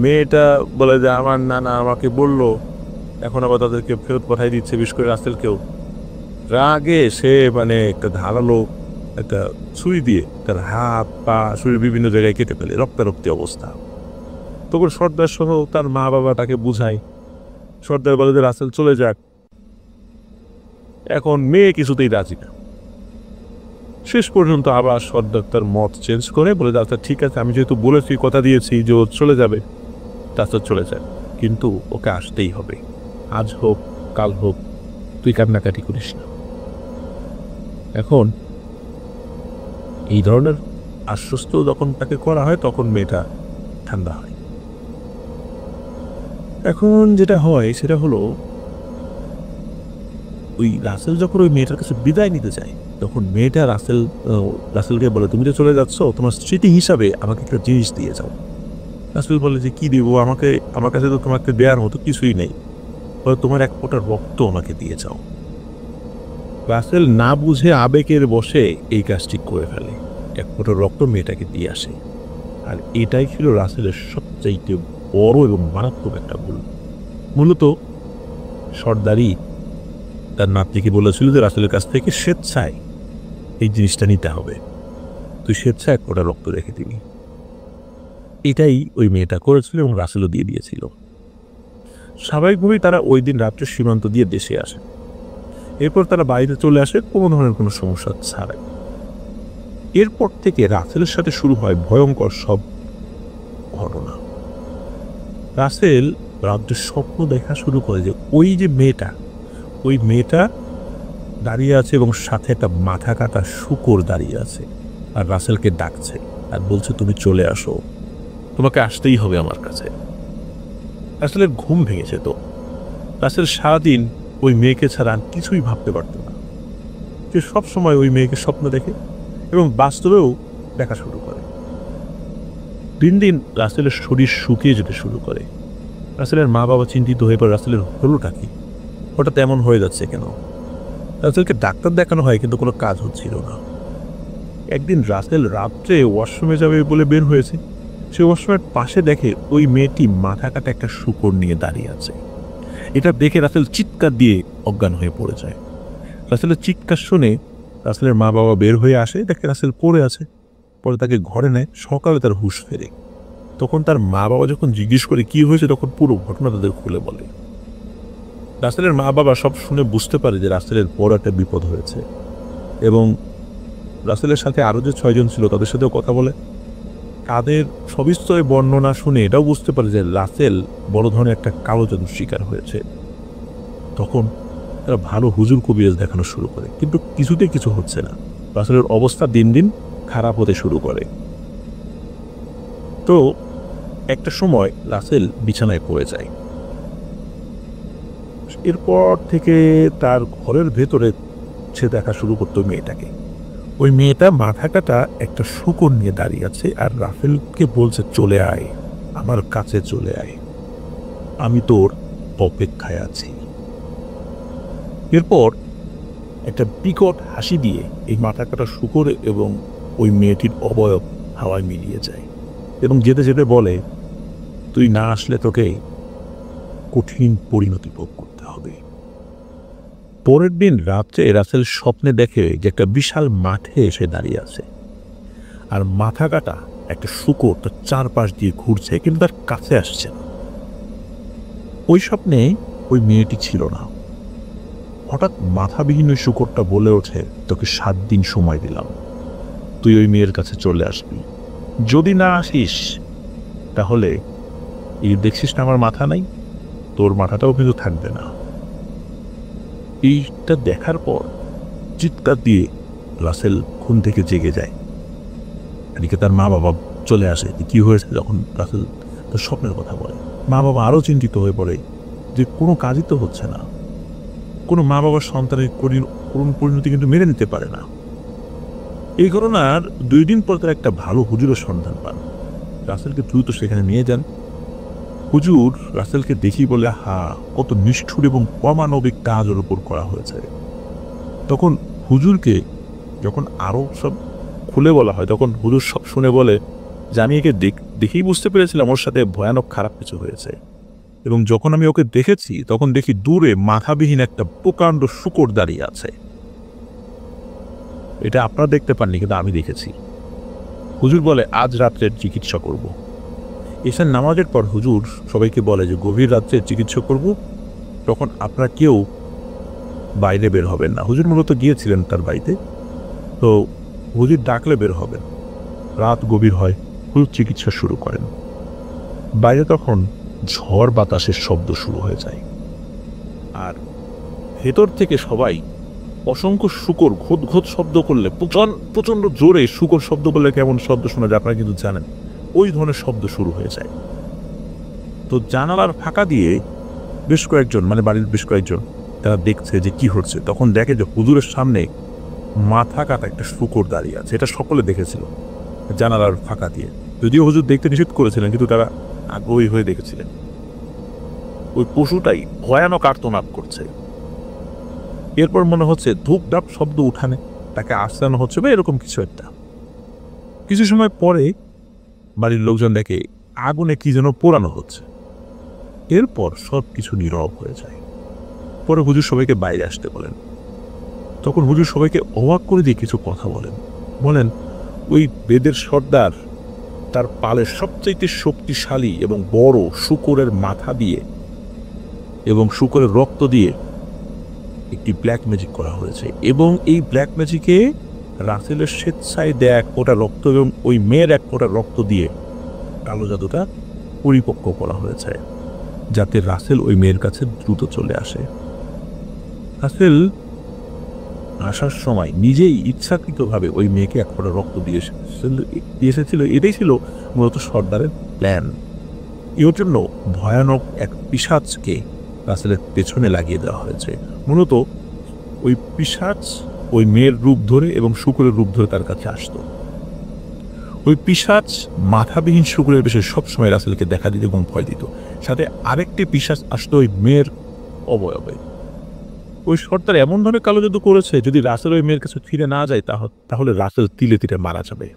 মেয়েটা বলে যে আমার নানা আমাকে বলল, এখন আবার তাদেরকে ফেরত পাঠাই দিচ্ছে, বিশেষ করে রাসেলকেও। রাগে সে একটা ধারালো একটা ছুরি দিয়ে তার হাত পা শরীর বিভিন্ন জায়গায় কেটে ফেলে, রক্তারক্তি অবস্থা। তখন সর্দার সহ তার মা বাবা তাকে বুঝায়। সর্দার বলে যে রাসেল চলে যাক। এখন মেয়ে কিছুতেই রাজি না। শেষ পর্যন্ত আবার সর্দার তার মত চেঞ্জ করে বলে যে আচ্ছা ঠিক আছে, আমি যেহেতু বলেছি, কথা দিয়েছি যে ও চলে যাবে, রাসেল চলে যায়, কিন্তু ওকে আসতেই হবে, আজ হোক কাল হোক, তুই কান্নাকাটি করিস না। এখন এই ধরনের আশ্বস্ত যখন তাকে করা হয়, তখন মেয়েটা ঠান্ডা হয়। এখন যেটা হয় সেটা হলো, ওই রাসেল যখন ওই মেয়েটার কাছে বিদায় নিতে যায়, তখন মেয়েটা রাসেলকে বলে তুমি তো চলে যাচ্ছ, তোমার স্মৃতি হিসাবে আমাকে একটা জিনিস দিয়ে যাও। রাসেল বলে যে কি দিব, আমার কাছে তো তোমাকে দেওয়ার মতো কিছুই নেই, তোমার এক ফোঁটা রক্ত আমাকে দিয়ে যাও। রাসেল না বুঝে আবেগের বশে এই কাজটি করে ফেলে, এক ফোঁটা রক্ত মেয়েটাকে দিয়ে আসে। আর এটাই ছিল রাসেলের সবচাইতে বড় এবং মারাত্মক একটা ভুল। মূলত সর্দারই তার নাতনিকে বলেছিল যে রাসেলের কাছ থেকে স্বেচ্ছায় এই জিনিসটা নিতে হবে, তুই স্বেচ্ছায় এক ফোঁটা রক্ত রেখে দিবি। এটাই ওই মেয়েটা করেছিল এবং রাসেলও দিয়ে দিয়েছিল। স্বাভাবিকভাবেই তারা ওই দিন রাত্রে সীমান্ত দিয়ে দেশে আসে। এরপর তারা বাড়িতে চলে আসে কোনো ধরনের কোনো সমস্যা ছাড়াই। এরপর থেকে রাসেলের সাথে শুরু হয় ভয়ঙ্কর সব ঘটনা। রাসেল রাত্রে স্বপ্ন দেখা শুরু করে যে ওই মেয়েটা দাঁড়িয়ে আছে এবং সাথে একটা মাথা কাটা শূকর দাঁড়িয়ে আছে, আর রাসেলকে ডাকছে আর বলছে তুমি চলে আসো, তোমাকে আসতেই হবে আমার কাছে। রাসেলের ঘুম ভেঙেছে। তো রাসেল সারাদিন ওই মেয়েকে ছাড়া কিছুই ভাবতে পারত না। সে সবসময় ওই মেয়েকে স্বপ্ন দেখে এবং বাস্তবেও দেখা শুরু করে। দিন দিন রাসেলের শরীর শুকিয়ে যেতে শুরু করে। রাসেলের মা বাবা চিন্তিত হয়ে পড়ে, রাসেলের হলোটা কি, হঠাৎ এমন হয়ে যাচ্ছে কেন? রাসেলকে ডাক্তার দেখানো হয়, কিন্তু কোনো কাজ হচ্ছিল না। একদিন রাসেল রাত্রে ওয়াশরুমে যাবে বলে বের হয়েছে। সে ওয়াশরুমের পাশে দেখে ওই মেয়েটি মাথা কাটা একটা শূকর নিয়ে দাঁড়িয়ে আছে। এটা দেখে রাসেল চিৎকার দিয়ে অজ্ঞান হয়ে পড়ে যায়। রাসেলের চিৎকার শুনে রাসেলের মা বাবা বের হয়ে আসে, দেখে রাসেল পড়ে আছে। পরে তাকে ঘরে নেয়। সকালে তার হুঁশ ফেরে। তখন তার মা বাবা যখন জিজ্ঞেস করে কি হয়েছে, তখন পুরো ঘটনা তাদের খুলে বলে। রাসেলের মা বাবা সব শুনে বুঝতে পারে যে রাসেলের বড় একটা বিপদ হয়েছে, এবং রাসেলের সাথে আরও যে 6 জন ছিল তাদের সাথেও কথা বলে। তাদের সবিস্তরে বর্ণনা শুনে এটাও বুঝতে পারে যে রাসেল বড় ধরনের একটা কালো জাদুর শিকার হয়েছে। তখন তারা ভালো হুজুর কবিরাজ দেখানো শুরু করে, কিন্তু কিছুতে কিছু হচ্ছে না। রাসেলের অবস্থা দিন দিন খারাপ হতে শুরু করে। তো একটা সময় রাসেল বিছানায় পড়ে যায়। এরপর থেকে তার ঘরের ভেতরে সে দেখা শুরু করতো মেয়েটাকে। ওই মেয়েটা মাথা কাটা একটা শূকর নিয়ে দাঁড়িয়ে আছে, আর রাসেলকে বলছে চলে আয়, আমার কাছে চলে আয়, আমি তোর অপেক্ষায় আছি। এরপর একটা বিকট হাসি দিয়ে এই মাথা কাটা শূকর এবং ওই মেয়েটির অবয়ব হাওয়ায় মিলিয়ে যায়, এবং যেতে যেতে বলে তুই না আসলে তোকে কঠিন পরিণতি ভোগ করতে হবে। পরের দিন রাত্রে রাসেল স্বপ্নে দেখে যে একটা বিশাল মাঠে এসে দাঁড়িয়ে আছে, আর মাথা কাটা একটা শূকর তার চারপাশ দিয়ে ঘুরছে, কিন্তু তার কাছে আসছে না। ওই স্বপ্নে ওই মেয়েটি ছিল না। হঠাৎ মাথাবিহীন ওই শূকরটা বলে ওঠে, তোকে 7 দিন সময় দিলাম, তুই ওই মেয়ের কাছে চলে আসবি, যদি না আসিস তাহলে এই দেখছিস না আমার মাথা নাই, তোর মাথাটাও কিন্তু থাকবে না। এইটা দেখার পর চিৎকার দিয়ে রাসেল ঘুম থেকে জেগে যায়। এদিকে তার মা বাবা চলে আসে, কি হয়েছে। যখন রাসেল তার স্বপ্নের কথা বলে, মা বাবা আরও চিন্তিত হয়ে পড়ে যে কোনো কাজই তো হচ্ছে না। কোনো মা বাবার সন্তানের করুণ পরিণতি কিন্তু মেনে নিতে পারে না। এই ঘটনার 2 দিন পর তার একটা ভালো হুজুরের সন্ধান পান। রাসেলকে দ্রুত সেখানে নিয়ে যান। হুজুর রাসেলকে দেখি বলে, হা, কত নিষ্ঠুর এবং অমানবিক কাজ ওর উপর করা হয়েছে। তখন হুজুরকে যখন আরও সব খুলে বলা হয়, তখন হুজুর সব শুনে বলে যে আমি একে দেখেই বুঝতে পেরেছিলাম ওর সাথে ভয়ানক খারাপ কিছু হয়েছে, এবং যখন আমি ওকে দেখেছি তখন দেখি দূরে মাথাবিহীন একটা প্রকাণ্ড শূকর দাঁড়িয়ে আছে। এটা আপনারা দেখতে পাননি, কিন্তু আমি দেখেছি। হুজুর বলে আজ রাত্রের চিকিৎসা করব। এসার নামাজের পর হুজুর সবাইকে বলে যে গভীর রাত্রে চিকিৎসা করব, তখন আপনারা কেউ বাইরে বের হবেন না। হুজুর মূলত গিয়েছিলেন তার বাড়িতে, তো হুজুর ডাকলে বের হবেন। রাত গভীর হয়, হুজুর চিকিৎসা শুরু করেন। বাইরে তখন ঝড় বাতাসের শব্দ শুরু হয়ে যায়, আর ভেতর থেকে সবাই অসংখ্য শূকর ঘোত ঘোত শব্দ করলে, প্রচণ্ড জোরে শূকর শব্দ করলে কেমন শব্দ শোনা যায় আপনারা কিন্তু জানেন, ওই ধরনের শব্দ শুরু হয়ে যায়। তো জানালার ফাঁকা দিয়ে বেশ কয়েকজন, মানে বাড়ির বেশ কয়েকজন, তারা দেখছে যে কি হচ্ছে। তখন দেখে যে হুজুরের সামনে মাথা কাটা একটা শূকর দাঁড়িয়ে আছে। এটা সকলে দেখেছিল জানালার ফাঁকা দিয়ে, যদিও হুজুর দেখতে নিষেধ করেছিলেন, কিন্তু তারা আগ্রহী হয়ে দেখেছিলেন। ওই পশুটাই ভয়ানক আর্তনাদ করছে। এরপর মনে হচ্ছে ধূপ ধাপ শব্দ উঠানে, তাকে আশ্রানো হচ্ছে বা এরকম কিছু একটা। কিছু সময় পরে বাড়ির লোকজন দেখে আগুনে কি যেন পোড়ানো হচ্ছে। এরপর সব কিছু নীরব হয়ে যায়। পরে হুজুর সবাইকে বাইরে আসতে বলেন। তখন হুজুর সবাইকে অবাক করে দিয়ে কিছু কথা বলেন ওই বেদের সর্দার তার পালের সবচাইতে শক্তিশালী এবং বড় শূকরের মাথা দিয়ে এবং শূকরের রক্ত দিয়ে একটি ব্ল্যাক ম্যাজিক করা হয়েছে, এবং এই ব্ল্যাক ম্যাজিকে রাসেলের স্বেচ্ছায় দেয়া 1 ফোঁটা রক্ত এবং ওই মেয়ের 1 ফোঁটা রক্ত দিয়ে কালো জাদুটা পরিপক্ক করা হয়েছে, যাতে রাসেল ওই মেয়ের কাছে দ্রুত চলে আসে। রাসেল আসার সময় নিজেই ইচ্ছাকৃতভাবে ওই মেয়েকে 1 ফোঁটা রক্ত দিয়ে এসেছিল। এটাই ছিল মূলত সর্দারের প্ল্যান। এর জন্য ভয়ানক এক পিশাচকে রাসেলের পেছনে লাগিয়ে দেওয়া হয়েছে। মূলত ওই পিশাচ ওই মেয়ের রূপ ধরে এবং শূকরের রূপ ধরে তার কাছে আসতো। ওই পিশাচ মাথাবিহীন শূকরের বেশে সবসময় রাসেলকে দেখা দিত এবং ভয় দিত। সাথে আরেকটি পিশাচ আসতো ওই মেয়ের অবয়বে। ওই সর্দার এমন ধরনের কালো জাদু করেছে, যদি রাসেল ওই মেয়ের কাছে ফিরে না যায় তাহলে রাসেল তিলে তিলে মারা যাবে।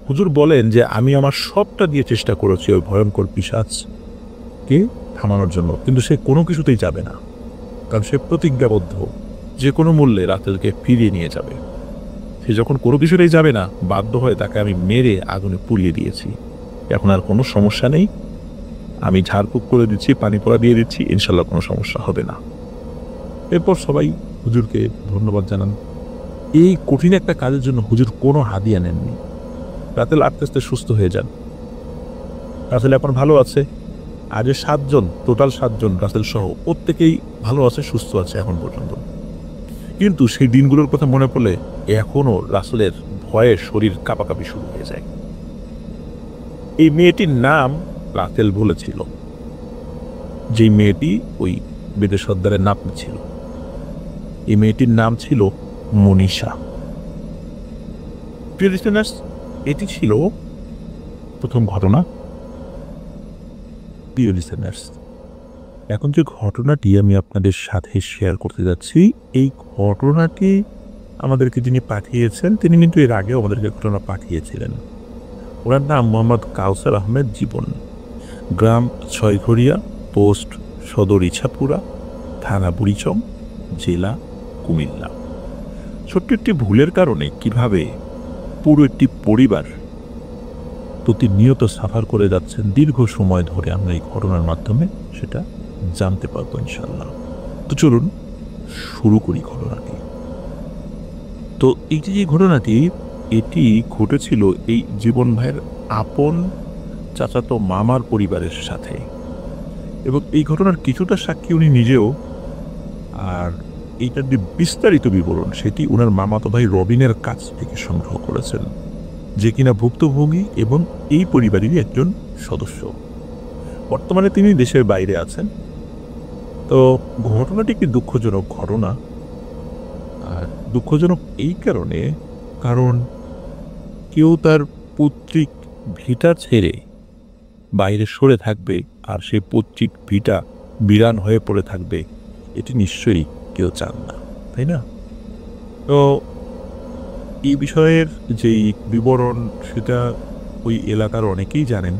হুজুর বলেন যে আমি আমার সবটা দিয়ে চেষ্টা করেছি ওই ভয়ঙ্কর পিশাচকে থামানোর জন্য, কিন্তু সে কোনো কিছুতেই যাবে না, কারণ সে প্রতিজ্ঞাবদ্ধ যে কোনো মূল্যে রাসেলকে ফিরিয়ে নিয়ে যাবে। সে যখন কোনো কিছুতেই যাবে না, বাধ্য হয়ে তাকে আমি মেরে আগুনে পুড়িয়ে দিয়েছি। এখন আর কোনো সমস্যা নেই, আমি ঝাড়ফুঁক করে দিচ্ছি, পানি পড়া দিয়ে দিচ্ছি, ইনশাল্লাহ কোনো সমস্যা হবে না। এরপর সবাই হুজুরকে ধন্যবাদ জানান। এই কঠিন একটা কাজের জন্য হুজুর কোনো হাদিয়া নেননি। রাসেল আস্তে আস্তে সুস্থ হয়ে যান। রাসেল এখন ভালো আছে। আজ 7 জন, টোটাল 7 জন রাসেল সহ প্রত্যেকেই ভালো আছে, সুস্থ আছে এখন পর্যন্ত। কিন্তু সেই দিনগুলোর কথা মনে পড়লে এখনও রাসেলের ভয়ে শরীর কাঁপাকাঁপি শুরু হয়ে যায়। এই মেয়েটির নাম রাসেল বলেছিল, যেই মেয়েটি ওই বেদের সর্দারের নাতনি ছিল। এই মেয়েটির নাম ছিল মনীষা। প্রিয় লিসেনার্স, এটি ছিল প্রথম ঘটনা। প্রিয় লিসেনার্স, এখন যে ঘটনাটি আমি আপনাদের সাথে শেয়ার করতে যাচ্ছি, এই ঘটনাটি আমাদেরকে যিনি পাঠিয়েছেন তিনি কিন্তু এর আগেও আমাদেরকে ঘটনা পাঠিয়েছিলেন। ওনার নাম মোহাম্মদ কাউসার আহমেদ জীবন, গ্রাম ছয়ঘরিয়া, পোস্ট সদর ইছাপুরা, থানা বুড়িচং, জেলা কুমিল্লা। ছোট্ট একটি ভুলের কারণে কিভাবে পুরো একটি পরিবার প্রতিনিয়ত সাফার করে যাচ্ছেন দীর্ঘ সময় ধরে, আমরা এই ঘটনার মাধ্যমে সেটা জানতে পারবো ইনশাল্লাহ। তো চলুন শুরু করি ঘটনাটি। তো এই যে ঘটনাটি, এটি ঘটেছিল এই জীবন ভাইয়ের আপন চাচাতো মামার পরিবারের সাথে, এবং এই ঘটনার কিছুটা সাক্ষী উনি নিজেও। আর এইটার যে বিস্তারিত বিবরণ সেটি ওনার মামাতো ভাই রবিনের কাছ থেকে সংগ্রহ করেছেন, যে কিনা ভুক্তভোগী এবং এই পরিবারেরই একজন সদস্য। বর্তমানে তিনি দেশের বাইরে আছেন। তো ঘটনাটি একটি দুঃখজনক ঘটনা। আর দুঃখজনক এই কারণে, কারণ কেউ তার পৈতৃক ভিটা ছেড়ে বাইরে সরে থাকবে আর সেই পৈতৃক ভিটা বিরান হয়ে পড়ে থাকবে, এটি নিশ্চয়ই কেউ চান না, তাই না? তো এই বিষয়ের যেই বিবরণ সেটা ওই এলাকার অনেকেই জানেন।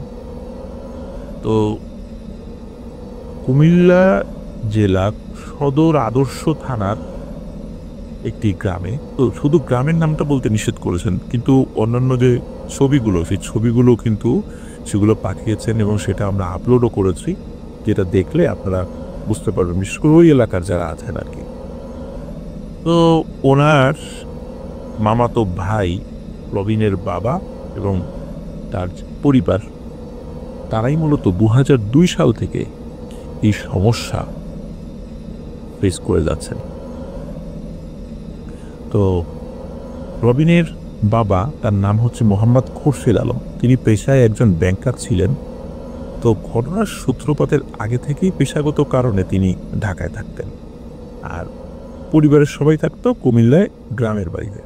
তো কুমিল্লা জেলা সদর আদর্শ থানার একটি গ্রামে, তো শুধু গ্রামের নামটা বলতে নিষেধ করেছেন, কিন্তু অন্যান্য যে ছবিগুলো, সেই ছবিগুলো কিন্তু সেগুলো পাঠিয়েছেন এবং সেটা আমরা আপলোডও করেছি, যেটা দেখলে আপনারা বুঝতে পারবেন, বিশেষ করে ওই এলাকার যারা আছেন আর কি। তো ওনার মামাতো ভাই রবিনের বাবা এবং তার পরিবার, তারাই মূলত 2002 সাল থেকে এই সমস্যা ফেস করে যাচ্ছেন। তো রবিনের বাবা, তার নাম হচ্ছে মোহাম্মদ খোরশেদ আলম, তিনি পেশায় একজন ব্যাংকার ছিলেন। তো ঘটনার সূত্রপাতের আগে থেকেই পেশাগত কারণে তিনি ঢাকায় থাকতেন, আর পরিবারের সবাই থাকতো কুমিল্লায় গ্রামের বাড়িতে।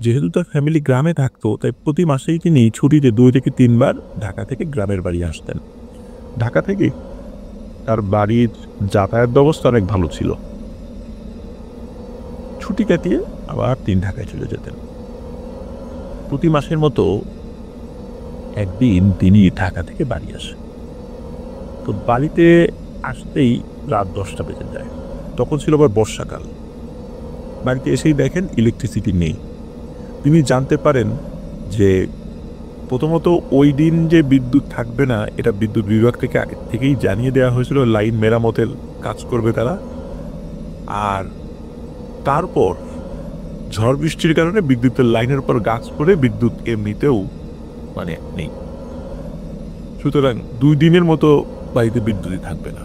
যেহেতু তার ফ্যামিলি গ্রামে থাকতো, তাই প্রতি মাসেই তিনি ছুটিতে 2 থেকে 3 বার ঢাকা থেকে গ্রামের বাড়ি আসতেন। ঢাকা থেকে তার বাড়ির যাতায়াত ব্যবস্থা অনেক ভালো ছিল। ছুটি কাটিয়ে আবার তিনি ঢাকায় চলে যেতেন। প্রতি মাসের মতো একদিন তিনি ঢাকা থেকে বাড়ি আসেন। তো বাড়িতে আসতেই রাত 10টা বেজে যায়। তখন ছিল আবার বর্ষাকাল। বাড়িতে এসেই দেখেন ইলেকট্রিসিটি নেই। তিনি জানতে পারেন যে প্রথমত ওই দিন যে বিদ্যুৎ থাকবে না, এটা বিদ্যুৎ বিভাগ থেকে আগে থেকেই জানিয়ে দেওয়া হয়েছিল, লাইন মেরামতের কাজ করবে তারা। আর তারপর ঝড় বৃষ্টির কারণে বিদ্যুতের লাইনের উপর গাছ পড়ে বিদ্যুৎ এমনিতেও নেই। সুতরাং 2 দিনের মতো বাড়িতে বিদ্যুৎই থাকবে না,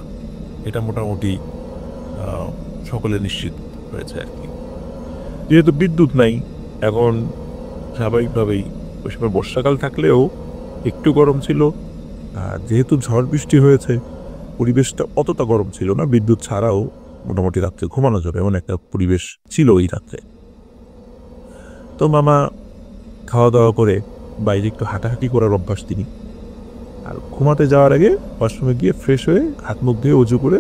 এটা মোটামুটি সকলে নিশ্চিত হয়েছে আর কি। যেহেতু বিদ্যুৎ নাই, এখন স্বাভাবিকভাবেই ওই সময় বর্ষাকাল থাকলেও একটু গরম ছিল। আর যেহেতু ঝড় বৃষ্টি হয়েছে, পরিবেশটা অতটা গরম ছিল না, বিদ্যুৎ ছাড়াও মোটামুটি রাত্রে ঘুমানো যাবে এমন একটা পরিবেশ ছিল ওই রাত্রে। তো মামা খাওয়া দাওয়া করে বাইরে একটু হাঁটাহাঁটি করার অভ্যাস তিনি, আর ঘুমাতে যাওয়ার আগে ওয়াশরুমে গিয়ে ফ্রেশ হয়ে হাত মুখ ধুয়ে উজু করে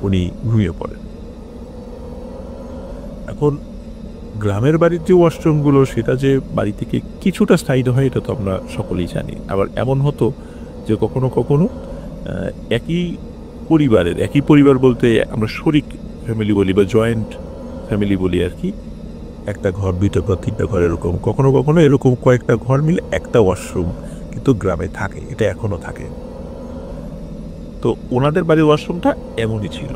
উনি ঘুমিয়ে পড়েন। এখন গ্রামের বাড়ির যে ওয়াশরুমগুলো, সেটা যে বাড়ি থেকে কিছুটা সাইড হয় এটা তো আমরা সকলেই জানি। আবার এমন হতো যে কখনো কখনো একই পরিবার বলতে আমরা শরিক ফ্যামিলি বলি বা জয়েন্ট ফ্যামিলি বলি আর কি, একটা ঘর, 2টা ঘর, 3টা ঘর, এরকম কখনো কখনো এরকম কয়েকটা ঘর মিলে একটা ওয়াশরুম কিন্তু গ্রামে থাকে, এটা এখনো থাকে। তো ওনাদের বাড়ির ওয়াশরুমটা এমনই ছিল।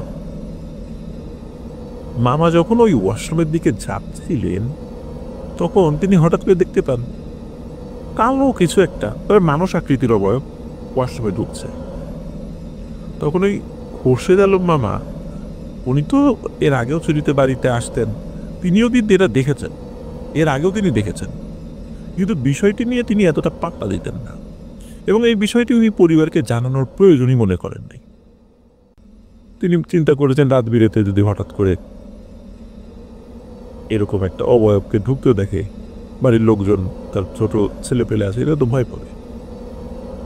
মামা যখন ওই ওয়াশরুমের দিকে যাচ্ছিলেন, তখন তিনি হঠাৎ করে দেখতে পান কালো কিছু একটা, তবে মানুষ আকৃতির অবয়ব ওয়াশরুমে ঢুকছে। তখন ওই খোরশেদ আলম মামা, উনি তো এর আগেও ছুটিতে বাড়িতে আসতেন, তিনিও কিন্তু এটা দেখেছেন, এর আগেও তিনি দেখেছেন, কিন্তু বিষয়টি নিয়ে তিনি এতটা পাত্তা দিতেন না, এবং এই বিষয়টি উনি পরিবারকে জানানোর প্রয়োজনই মনে করেন নাই। তিনি চিন্তা করেছেন রাত বিরেতে যদি হঠাৎ করে এরকম একটা অবয়বকে ঢুকতেও দেখে, বাড়ির লোকজন, তার ছোট ছেলে পেলে আছে, এটা তো ভয় পাবে।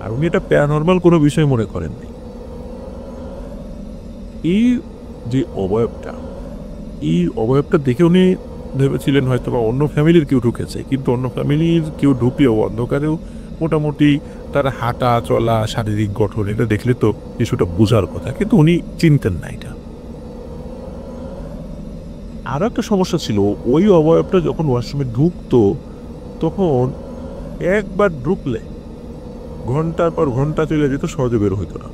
আর উনি এটা প্যারানর্মাল কোনো বিষয় মনে করেন নাই। এই যে অবয়বটা দেখে উনি ভেবেছিলেন হয়তো বা অন্য ফ্যামিলির কেউ ঢুকেছে, কিন্তু অন্য ফ্যামিলির কেউ ঢুকলেও অন্ধকারেও মোটামুটি তার হাঁটা চলা, শারীরিক গঠন, এটা দেখলে তো কিছুটা বোঝার কথা, কিন্তু উনি চিনতেন না এটা। আরও একটা সমস্যা ছিল, ওই অবয়বটা যখন ওয়াশরুমে ঢুকতো, তখন একবার ঢুকলে ঘন্টার পর ঘন্টা চলে যেত, সহজে বের হইতো না।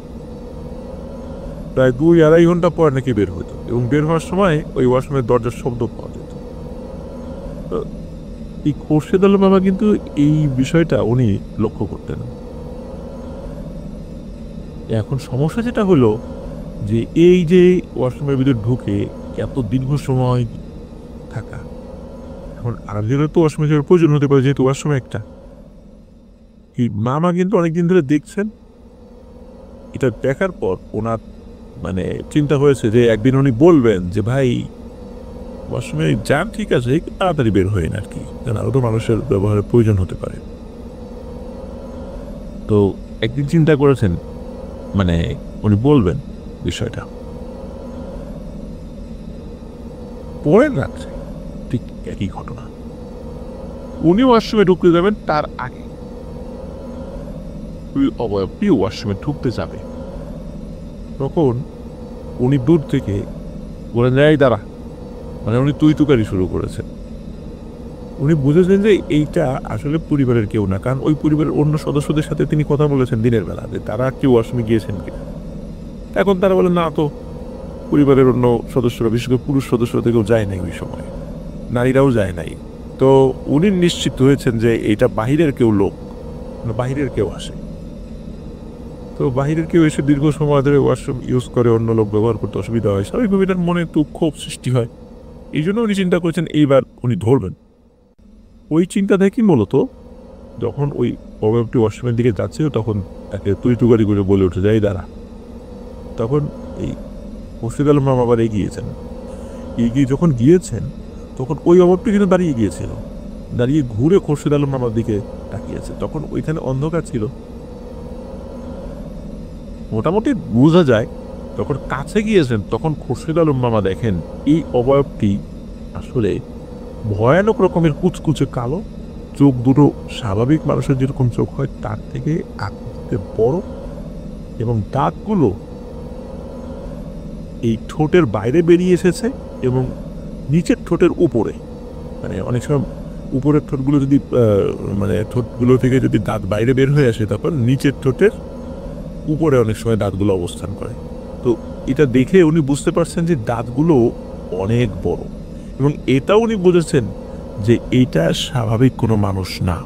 প্রায় 2-2.5 ঘন্টা পর নাকি বের হইতো। এবং বের হওয়ার সময় ওই ওয়াশরুমের দরজার শব্দ পাওয়া যেত। তো এই খোরশেদ আলম মামা কিন্তু এই বিষয়টা উনি লক্ষ্য করতেন। এখন সমস্যা যেটা হলো যে এই যে ওয়াশরুমের ভিতরে ঢুকে এত দীর্ঘ সময় থাকা, এখন আরেকজনের তো ওয়াশরুমে যাওয়ার প্রয়োজন হতে পারে, যেহেতু ওয়াশরুম একটা। এই মামা কিন্তু অনেকদিন ধরে দেখছেন। এটা দেখার পর ওনার মানে চিন্তা হয়েছে যে একদিন উনি বলবেন যে ভাই ওয়াশরুমে যান, ঠিক আছে, তাড়াতাড়ি বের হয়ে আর কি, কারণ আরও তো মানুষের ব্যবহারের প্রয়োজন হতে পারে। তো একদিন চিন্তা করেছেন মানে উনি বলবেন বিষয়টা। পরের রাত্রে ঠিক একই ঘটনা, উনি ওয়াশরুমে ঢুকতে যাবেন, তার আগে অবয়বটি ওয়াশরুমে ঢুকতে যাবে, তখন উনি দূর থেকে বলেন যাই দাঁড়া, মানে উনি তুই তুকারি শুরু করেছেন। উনি বুঝেছেন যে এইটা আসলে পরিবারের কেউ না, কারণ ওই পরিবারের অন্য সদস্যদের সাথে তিনি কথা বলেছেন দিনের বেলা যে তারা কেউ ওয়াশরুমে গিয়েছেন কিনা। এখন তারা বলেন না, তো পরিবারের অন্য সদস্যরা, বিশেষ করে পুরুষ সদস্যরা কেউ যায় নাই ওই সময়, নারীরাও যায় নাই। তো উনি নিশ্চিত হয়েছেন যে এইটা বাহিরের কেউ লোক, বাহিরের কেউ আসে। তো বাহিরের কেউ এসে দীর্ঘ সময় ধরে ওয়াশরুম ইউজ করে, অন্য লোক ব্যবহার করতে অসুবিধা হয়, স্বাভাবিকভাবে তার মনে একটু ক্ষোভ সৃষ্টি হয়। এই জন্য উনি চিন্তা করেছেন এইবার উনি ধরবেন। ওই চিন্তা থেকে মূলত যখন ওই অবয়বটি ওয়াশরুমের দিকে যাচ্ছিল, তখন তাকে তুই টুকারি করে বলে উঠে যায় দাঁড়া। তখন এই খোরশেদ আলম মামা আবার এগিয়েছেন। এগিয়ে যখন গিয়েছেন তখন ওই অবয়বটি কিন্তু দাঁড়িয়ে গিয়েছিল, দাঁড়িয়ে ঘুরে খোরশেদ আলম মামার দিকে তাকিয়েছে। তখন ওইখানে অন্ধকার ছিল, মোটামুটি বোঝা যায়। যখন কাছে গিয়েছেন তখন খোরশেদ আলম মামা দেখেন এই অবয়বটি আসলে ভয়ানক রকমের কুচকুচে কালো, চোখ দুটো স্বাভাবিক মানুষের যেরকম চোখ হয় তার থেকে আকৃতিতে বড়, এবং দাঁতগুলো এই ঠোঁটের বাইরে বেরিয়ে এসেছে এবং নিচের ঠোঁটের উপরে, মানে অনেক সময় উপরের ঠোঁটগুলো যদি মানে ঠোঁটগুলো থেকে যদি দাঁত বাইরে বের হয়ে আসে, তারপর নিচের ঠোঁটের উপরে অনেক সময় দাঁতগুলো অবস্থান করে। তো এটা দেখে উনি বুঝতে পারছেন যে দাঁতগুলো অনেক বড়, এবং এটাও উনি বুঝেছেন যে এইটা স্বাভাবিক কোনো মানুষ না,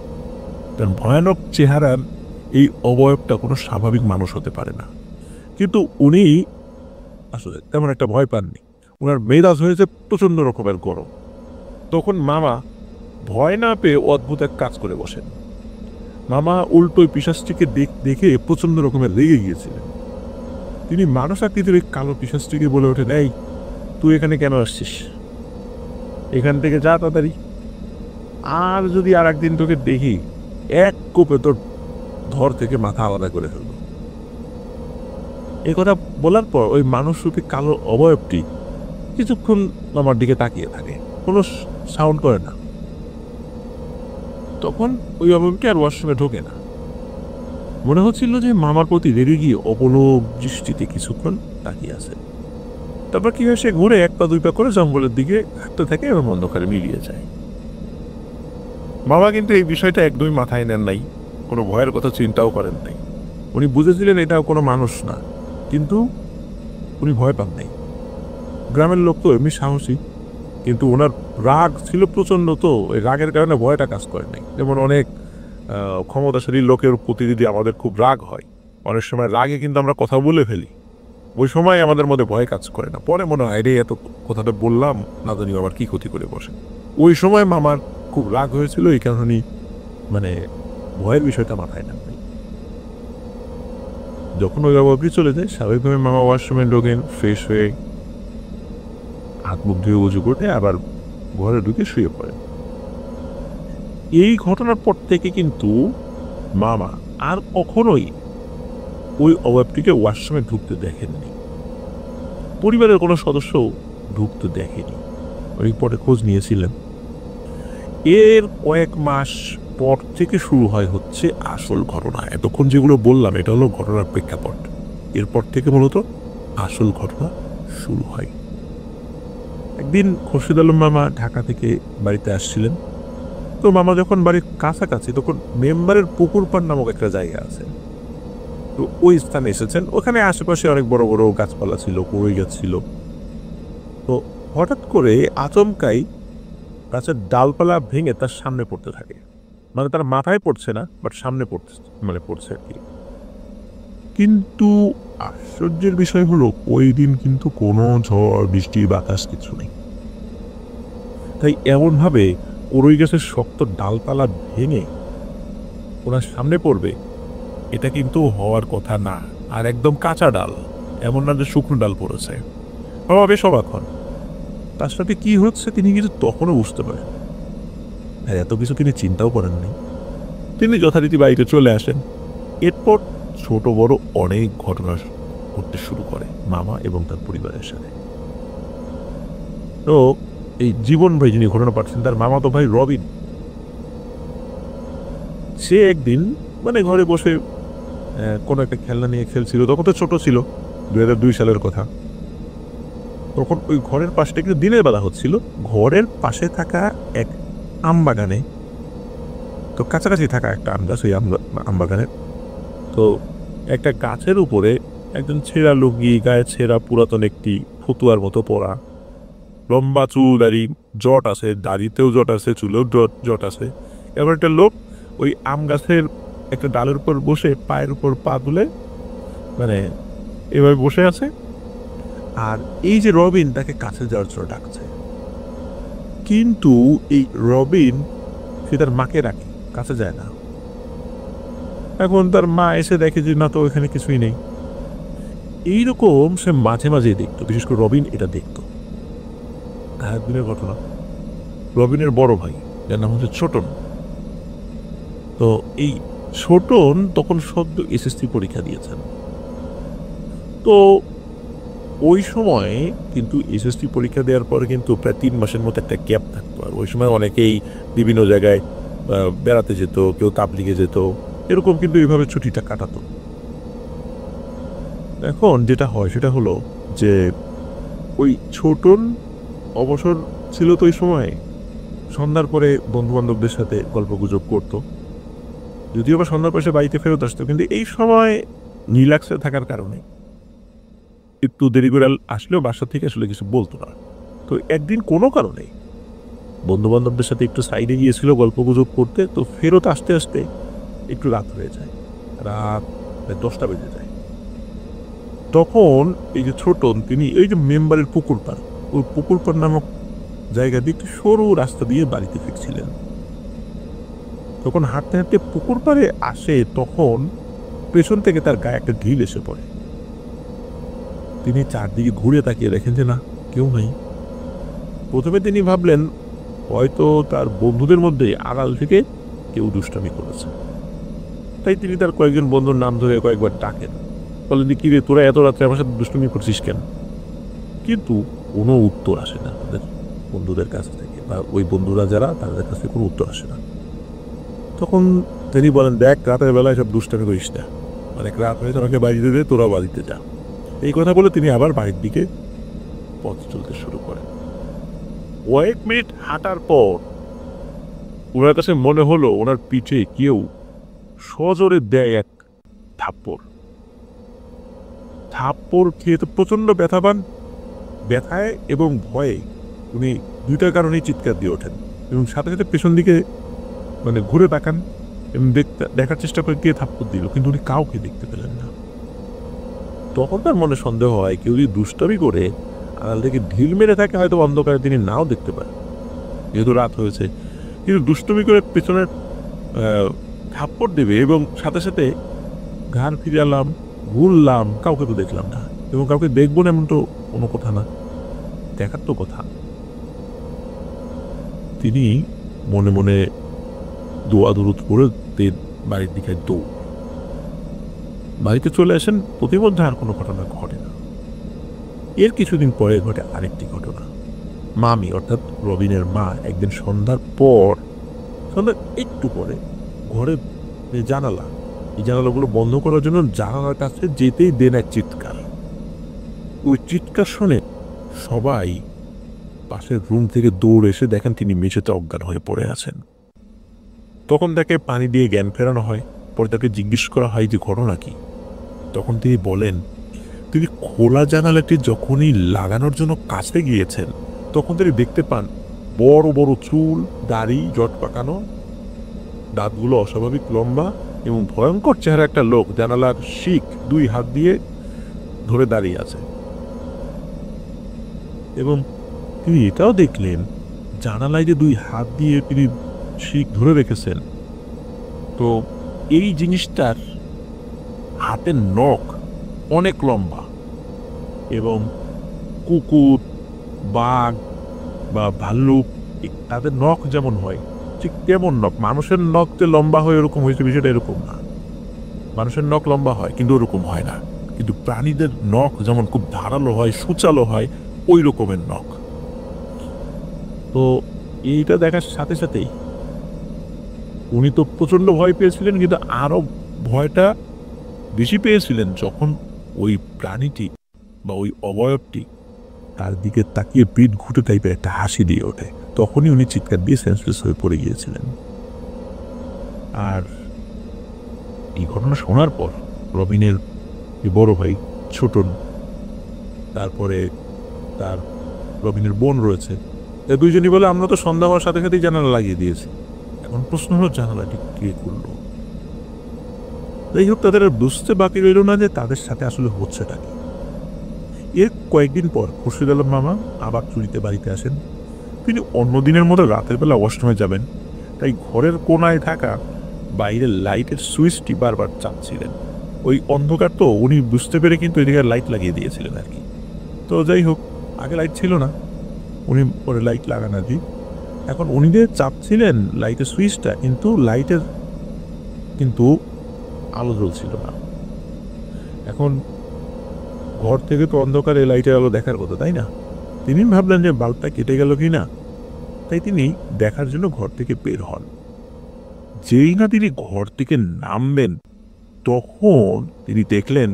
কারণ ভয়ানক চেহারার এই অবয়বটা কোনো স্বাভাবিক মানুষ হতে পারে না। কিন্তু উনি আসলে তেমন একটা ভয় পাননি, ওনার মেজাজ হয়েছে প্রচণ্ড রকমের গরম। তখন মামা ভয় না পেয়ে অদ্ভুত এক কাজ করে বসেন। মামা উল্টোই পিশাচটিকে দেখে প্রচণ্ড রকমের রেগে গিয়েছিলেন। তিনি মানুষ আকৃতির ওই কালো পিশাচটিকে বলে ওঠেন, এই তুই এখানে কেন আসছিস, এখান থেকে যা তাড়াতাড়ি, আর যদি আর একদিন তোকে দেখি এক কোপে তোর ধর থেকে মাথা আলাদা করে ফেলবো। এই কথা বলার পর ওই মানুষরূপী কালো অবয়বটি কিছুক্ষণ আমার দিকে তাকিয়ে থাকে, কোনো সাউন্ড করে না। তখন ওই অবয়বটি আর ওয়াশরুমে ঢোকে না। মনে হচ্ছিল যে মামার প্রতি রেগে গিয়ে অপলক দৃষ্টিতে কিছুক্ষণ তাকিয়ে আছে। তারপর কি হয়, সে ঘুরে এক পা দুই পা করে জঙ্গলের দিকে হাঁটতে থাকে এবং অন্ধকারে মিলিয়ে যায়। মামা কিন্তু এই বিষয়টা একদমই মাথায় নেন নাই, কোনো ভয়ের কথা চিন্তাও করেন নাই। উনি বুঝেছিলেন এটাও কোনো মানুষ না, কিন্তু উনি ভয় পান নাই। গ্রামের লোক তো এমনি সাহসী, কিন্তু ওনার রাগ ছিল প্রচণ্ড, তো ওই রাগের কারণে ভয়টা কাজ করে নাই। যেমন অনেক ক্ষমতাশালী লোকের প্রতি যদি আমাদের খুব রাগ হয়, অনেক সময় রাগে কিন্তু আমরা কথা বলে ফেলি, ওই সময় আমাদের মধ্যে ভয় কাজ করে না, পরে মনে হয় রে এত কথাটা বললাম, না জানি আবার কি ক্ষতি করে বসে। ওই সময় মামার খুব রাগ হয়েছিল, এই কারণে মানে ভয়ের বিষয়টা মাথায় না। যখন ওই অবধি চলে যায়, স্বাভাবিকভাবে মামা ওয়াশরুমে ঢোকেন, ফ্রেশ হয়ে হাত মুখ ধুয়ে উজু করে আবার ঘরে ঢুকে শুয়ে পড়েন। এই ঘটনার পর থেকে কিন্তু মামা আর কখনোই ওই অবয়বটিকে ওয়াশরুমে ঢুকতে দেখেননি, পরিবারের কোনো সদস্য ঢুকতে দেখেনি। ওই পরে খোঁজ নিয়েছিলেন। এর কয়েক মাস পর থেকে শুরু হয় হচ্ছে আসল ঘটনা। এতক্ষণ যেগুলো বললাম এটা হলো ঘটনার প্রেক্ষাপট, এরপর থেকে মূলত আসল ঘটনা শুরু হয়। একদিন খোরশেদ আলম মামা ঢাকা থেকে বাড়িতে আসছিলেন। তো মামা যখন বাড়ির কাছাকাছি, তখন মেম্বারের পুকুরপাড় নামক একটা জায়গা আছে, তো ওই স্থানে এসেছেন। ওখানে আশেপাশে অনেক বড় বড় গাছপালা ছিল, কড়ই গাছ ছিল। তো হঠাৎ করে আচমকাই গাছের ডালপালা ভেঙে তার সামনে পড়তে থাকে, মানে তার মাথায় পড়ছে না, বাট সামনে পড়ছে, মানে পড়ছে আর কি। কিন্তু আশ্চর্যের বিষয় হলো ওই দিন কিন্তু কোনো ঝড় বৃষ্টি বাতাস কিছু নেই। তাই এমনভাবে ওই গাছের শক্ত ডালপালা ভেঙে ওনার সামনে পড়বে, এটা কিন্তু হওয়ার কথা না। আর একদম কাঁচা ডাল, এমন না যে শুকনো ডাল পড়েছে। বাবা বেশ অবাক হন, তার সাথে কি হচ্ছে তিনি কিন্তু তখনও বুঝতে পারেন, আর এত কিছু তিনি চিন্তাও করেননি। তিনি যথারীতি বাড়িতে চলে আসেন। এরপর ছোট বড় অনেক ঘটনা ঘটতে শুরু করে মামা এবং তার পরিবারের সাথে। তো এই জীবন ভাই যিনি ঘটনা পাচ্ছেন, তার মামাতো ভাই রবিন, সে একদিন মানে ঘরে বসে কোনো একটা খেলনা নিয়ে খেলছিল। তখন তো ছোট ছিল, 2002 সালের কথা। তখন ওই ঘরের পাশটা কিন্তু দিনের বেলা হচ্ছিল, ঘরের পাশে থাকা এক আম বাগানে, তো কাছাকাছি থাকা একটা আম গাছ, ওই আম বাগানের তো একটা গাছের উপরে একজন ছেঁড়া লুঙ্গি, গায়ে ছেঁড়া পুরাতন একটি ফতুয়ার মতো পরা, লম্বা চুল, দাড়ি, জট আছে, দাড়িতেও জট আছে, চুলেও জট আছে, এবার একটা লোক ওই আম গাছের একটা ডালের উপর বসে পায়ের উপর পা তুলে মানে এভাবে বসে আছে। আর এই যে রবিন তাকে কাছে যাওয়ার জন্য ডাকছে, কিন্তু এই রবিন সে তার মাকে রাখে, কাছে যায় না। এখন তার মা এসে দেখে যে না, তো ওইখানে কিছুই নেই। এইরকম সে মাঝে মাঝে দেখতো, বিশেষ করে রবিন এটা দেখতো। একদিনের ঘটনা, রবিনের বড় ভাই যার নাম হচ্ছে ছোটন, তো এই ছোটন তখন সদ্য এসএসসি পরীক্ষা দিয়েছেন। তো ওই সময় কিন্তু এসএসসি পরীক্ষা দেওয়ার পরে কিন্তু প্রায় 3 মাসের মতো একটা গ্যাপ থাকতো। আর ওই সময় অনেকেই বিভিন্ন জায়গায় বেড়াতে যেত, কেউ তাবলিগে যেত, এরকম কিন্তু এইভাবে ছুটিটা কাটাতো। এখন যেটা হয় সেটা হলো যে ওই ছোটন অবসর ছিল তো ওই সময়, সন্ধ্যার পরে বন্ধু বান্ধবদের সাথে গল্প গুজব করতো, যদিও বা সন্ধ্যার পরে সে বাড়িতে ফেরত আসতো, কিন্তু এই সময় রিল্যাক্সে থাকার কারণে একটু দেরি করে আসলেও বাসা থেকে আসলে কিছু বলতো না। তো একদিন কোনো কারণে বন্ধু বান্ধবদের সাথে একটু সাইডে গিয়েছিল গল্প গুজব করতে, তো ফেরত আসতে আসতে একটু রাত হয়ে যায়, রাত 10টা বেজে যায়। তখন এই যে ছোটন তিনি এই যে মেম্বারের পুকুর পাড়, ওই পুকুর পাড় নামক জায়গা দিয়ে একটু সরু রাস্তা দিয়ে বাড়িতে ফিরছিলেন। তখন হাঁটতে হাঁটতে পুকুর পাড়ে আসে, তখন পেছন থেকে তার গায়ে একটা ঢিল এসে পড়ে। তিনি চারদিকে ঘুরে তাকিয়ে দেখেন যে না, কেউ নেই। প্রথমে তিনি ভাবলেন হয়তো তার বন্ধুদের মধ্যে আড়াল থেকে কেউ দুষ্টামি করেছে, তাই তিনি তার কয়েকজন বন্ধুর নাম ধরে কয়েকবার ডাকেন, বলেন কি রে তোরা এত রাত্রে আমার সাথে দুষ্টামি করছিস কেন? কিন্তু কোনো উত্তর আসে না তাদের বন্ধুদের কাছ থেকে, বা ওই বন্ধুরা যারা তাদের কাছ থেকে কোনো উত্তর আসে না। তখন তিনি বলেন দেখ, রাতের বেলায় সব দুষ্টামি করিস না, অনেক রাত হয়েছে, আমাকে বাড়িতে দে, তোরা বাড়িতে যা। এই কথা বলে তিনি আবার বাড়ির দিকে পথ চলতে শুরু করেন। কয়েক মিনিট হাঁটার পর ওনার কাছে মনে হলো ওনার পিঠে কেউ সজোরে দেয় এক থাপ্পড়। খেয়ে তো প্রচন্ড ব্যথা পান, ব্যথায় এবং ভয়ে উনি দুইটার কারণেই চিৎকার দিয়ে ওঠেন, এবং সাথে সাথে পেছন দিকে মানে ঘুরে তাকান এবং দেখার চেষ্টা করে কে থাপ্পড় দিল, কিন্তু উনি কাউকে দেখতে পেলেন না। তখন তার মনে সন্দেহ হয় কেউ যদি দুষ্টামি করে আড়াল থেকে ঢিল মেরে থাকে, হয়তো অন্ধকারে তিনি নাও দেখতে পারেন যেহেতু রাত হয়েছে, কিন্তু দুষ্টমি করে পেছনের থাপ্পড় দেবে এবং সাথে সাথে ঘাড় ফিরালাম, ঘুরলাম, কাউকে তো দেখলাম না, এবং কাউকে দেখবো না এমন তো কোনো কথা না, দেখার তো কথা। তিনি মনে মনে দোয়া দরুদ করে বাড়ির দিকে দৌড়, বাড়িতে চলে আসেন। প্রতিমধ্যে আর কোনো ঘটনা ঘটে না। এর কিছুদিন পরে ঘটে আরেকটি ঘটনা। মামি অর্থাৎ রবিনের মা একদিন সন্ধ্যার একটু পরে ঘরে জানালা, এই জানালাগুলো বন্ধ করার জন্য জানালার কাছে যেতেই দেন এক চিৎকার। ওই চিৎকার শুনে সবাই পাশের রুম থেকে দৌড়ে এসে দেখেন তিনি মেঝেতে অজ্ঞান হয়ে পড়ে আছেন। তখন তাকে পানি দিয়ে জ্ঞান ফেরানো হয়, পরে তাকে জিজ্ঞেস করা হয় যে ঘটনা কি। তখন তিনি বলেন তিনি খোলা জানালাটি যখনই লাগানোর জন্য কাছে গিয়েছেন তখন তিনি দেখতে পান বড় বড় চুল, দাড়ি জট পাকানো, দাঁতগুলো অস্বাভাবিক লম্বা এবং ভয়ঙ্কর চেহারা একটা লোক জানালার শিক 2 হাত দিয়ে ধরে দাঁড়িয়ে আছে। এবং তিনি এটাও দেখলেন জানালায় যে 2 হাত দিয়ে তিনি শিক ধরে রেখেছেন, তো এই জিনিসটার হাতের নখ অনেক লম্বা এবং কুকুর, বাঘ বা ভাল্লুক তাদের নখ যেমন হয় ঠিক তেমন নখ। মানুষের নখ যে লম্বা হয় এরকম হয়েছে, বিষয়টা এরকম না। মানুষের নখ লম্বা হয় কিন্তু ওরকম হয় না, কিন্তু প্রাণীদের নখ যেমন খুব ধারালো হয়, সূচালো হয়, ওই রকমের নখ। তো এইটা দেখার সাথে সাথেই উনি তো প্রচন্ড ভয় পেয়েছিলেন, কিন্তু আরো ভয়টা বেশি পেয়েছিলেন যখন ওই প্রাণীটি বা ওই অবয়বটি তার দিকে তাকিয়ে পিঠ ঘুটে টাইপের একটা হাসি দিয়ে ওঠে। তখনই উনি চিৎকার দিয়ে সেন্সলেস হয়ে পড়ে গিয়েছিলেন। আর এই ঘটনা শোনার পর রবিনের বড় ভাই ছোটন, তারপরে তার রবিনের বোন রয়েছে, দুইজনই বলে আমরা তো সন্ধ্যা হওয়ার সাথে সাথেই জানালা লাগিয়ে দিয়েছি। এখন প্রশ্ন হলো জানালাটি কে করলো? যাই হোক, তাদের আর বুঝতে বাকি রইল না যে তাদের সাথে আসলে হচ্ছেটা কি। এর কয়েকদিন পর খুরশিদ আলম মামা আবার চুরিতে বাড়িতে আসেন। তিনি অন্য দিনের মতো রাতের বেলা ওয়াশরুমে যাবেন, তাই ঘরের কোনায় থাকা বাইরের লাইটের সুইচটি বারবার চাপছিলেন। ওই অন্ধকার তো উনি বুঝতে পেরে কিন্তু এদিকে লাইট লাগিয়ে দিয়েছিলেন আর কি। তো যাই হোক, আগে লাইট ছিল না, উনি পরে লাইট লাগান আর কি। এখন উনি যে চাপছিলেন লাইটের সুইচটা, কিন্তু লাইটের কিন্তু আলো জ্বলছিল না। এখন ঘর থেকে তো অন্ধকারে লাইটের আলো দেখার কথা, তাই না? তিনি ভাবলেন যে বাল্বটা কেটে গেল কি না, তাই তিনি দেখার জন্য ঘর থেকে বের হন। যেই না তিনি ঘর থেকে নামবেন তখন তিনি দেখলেন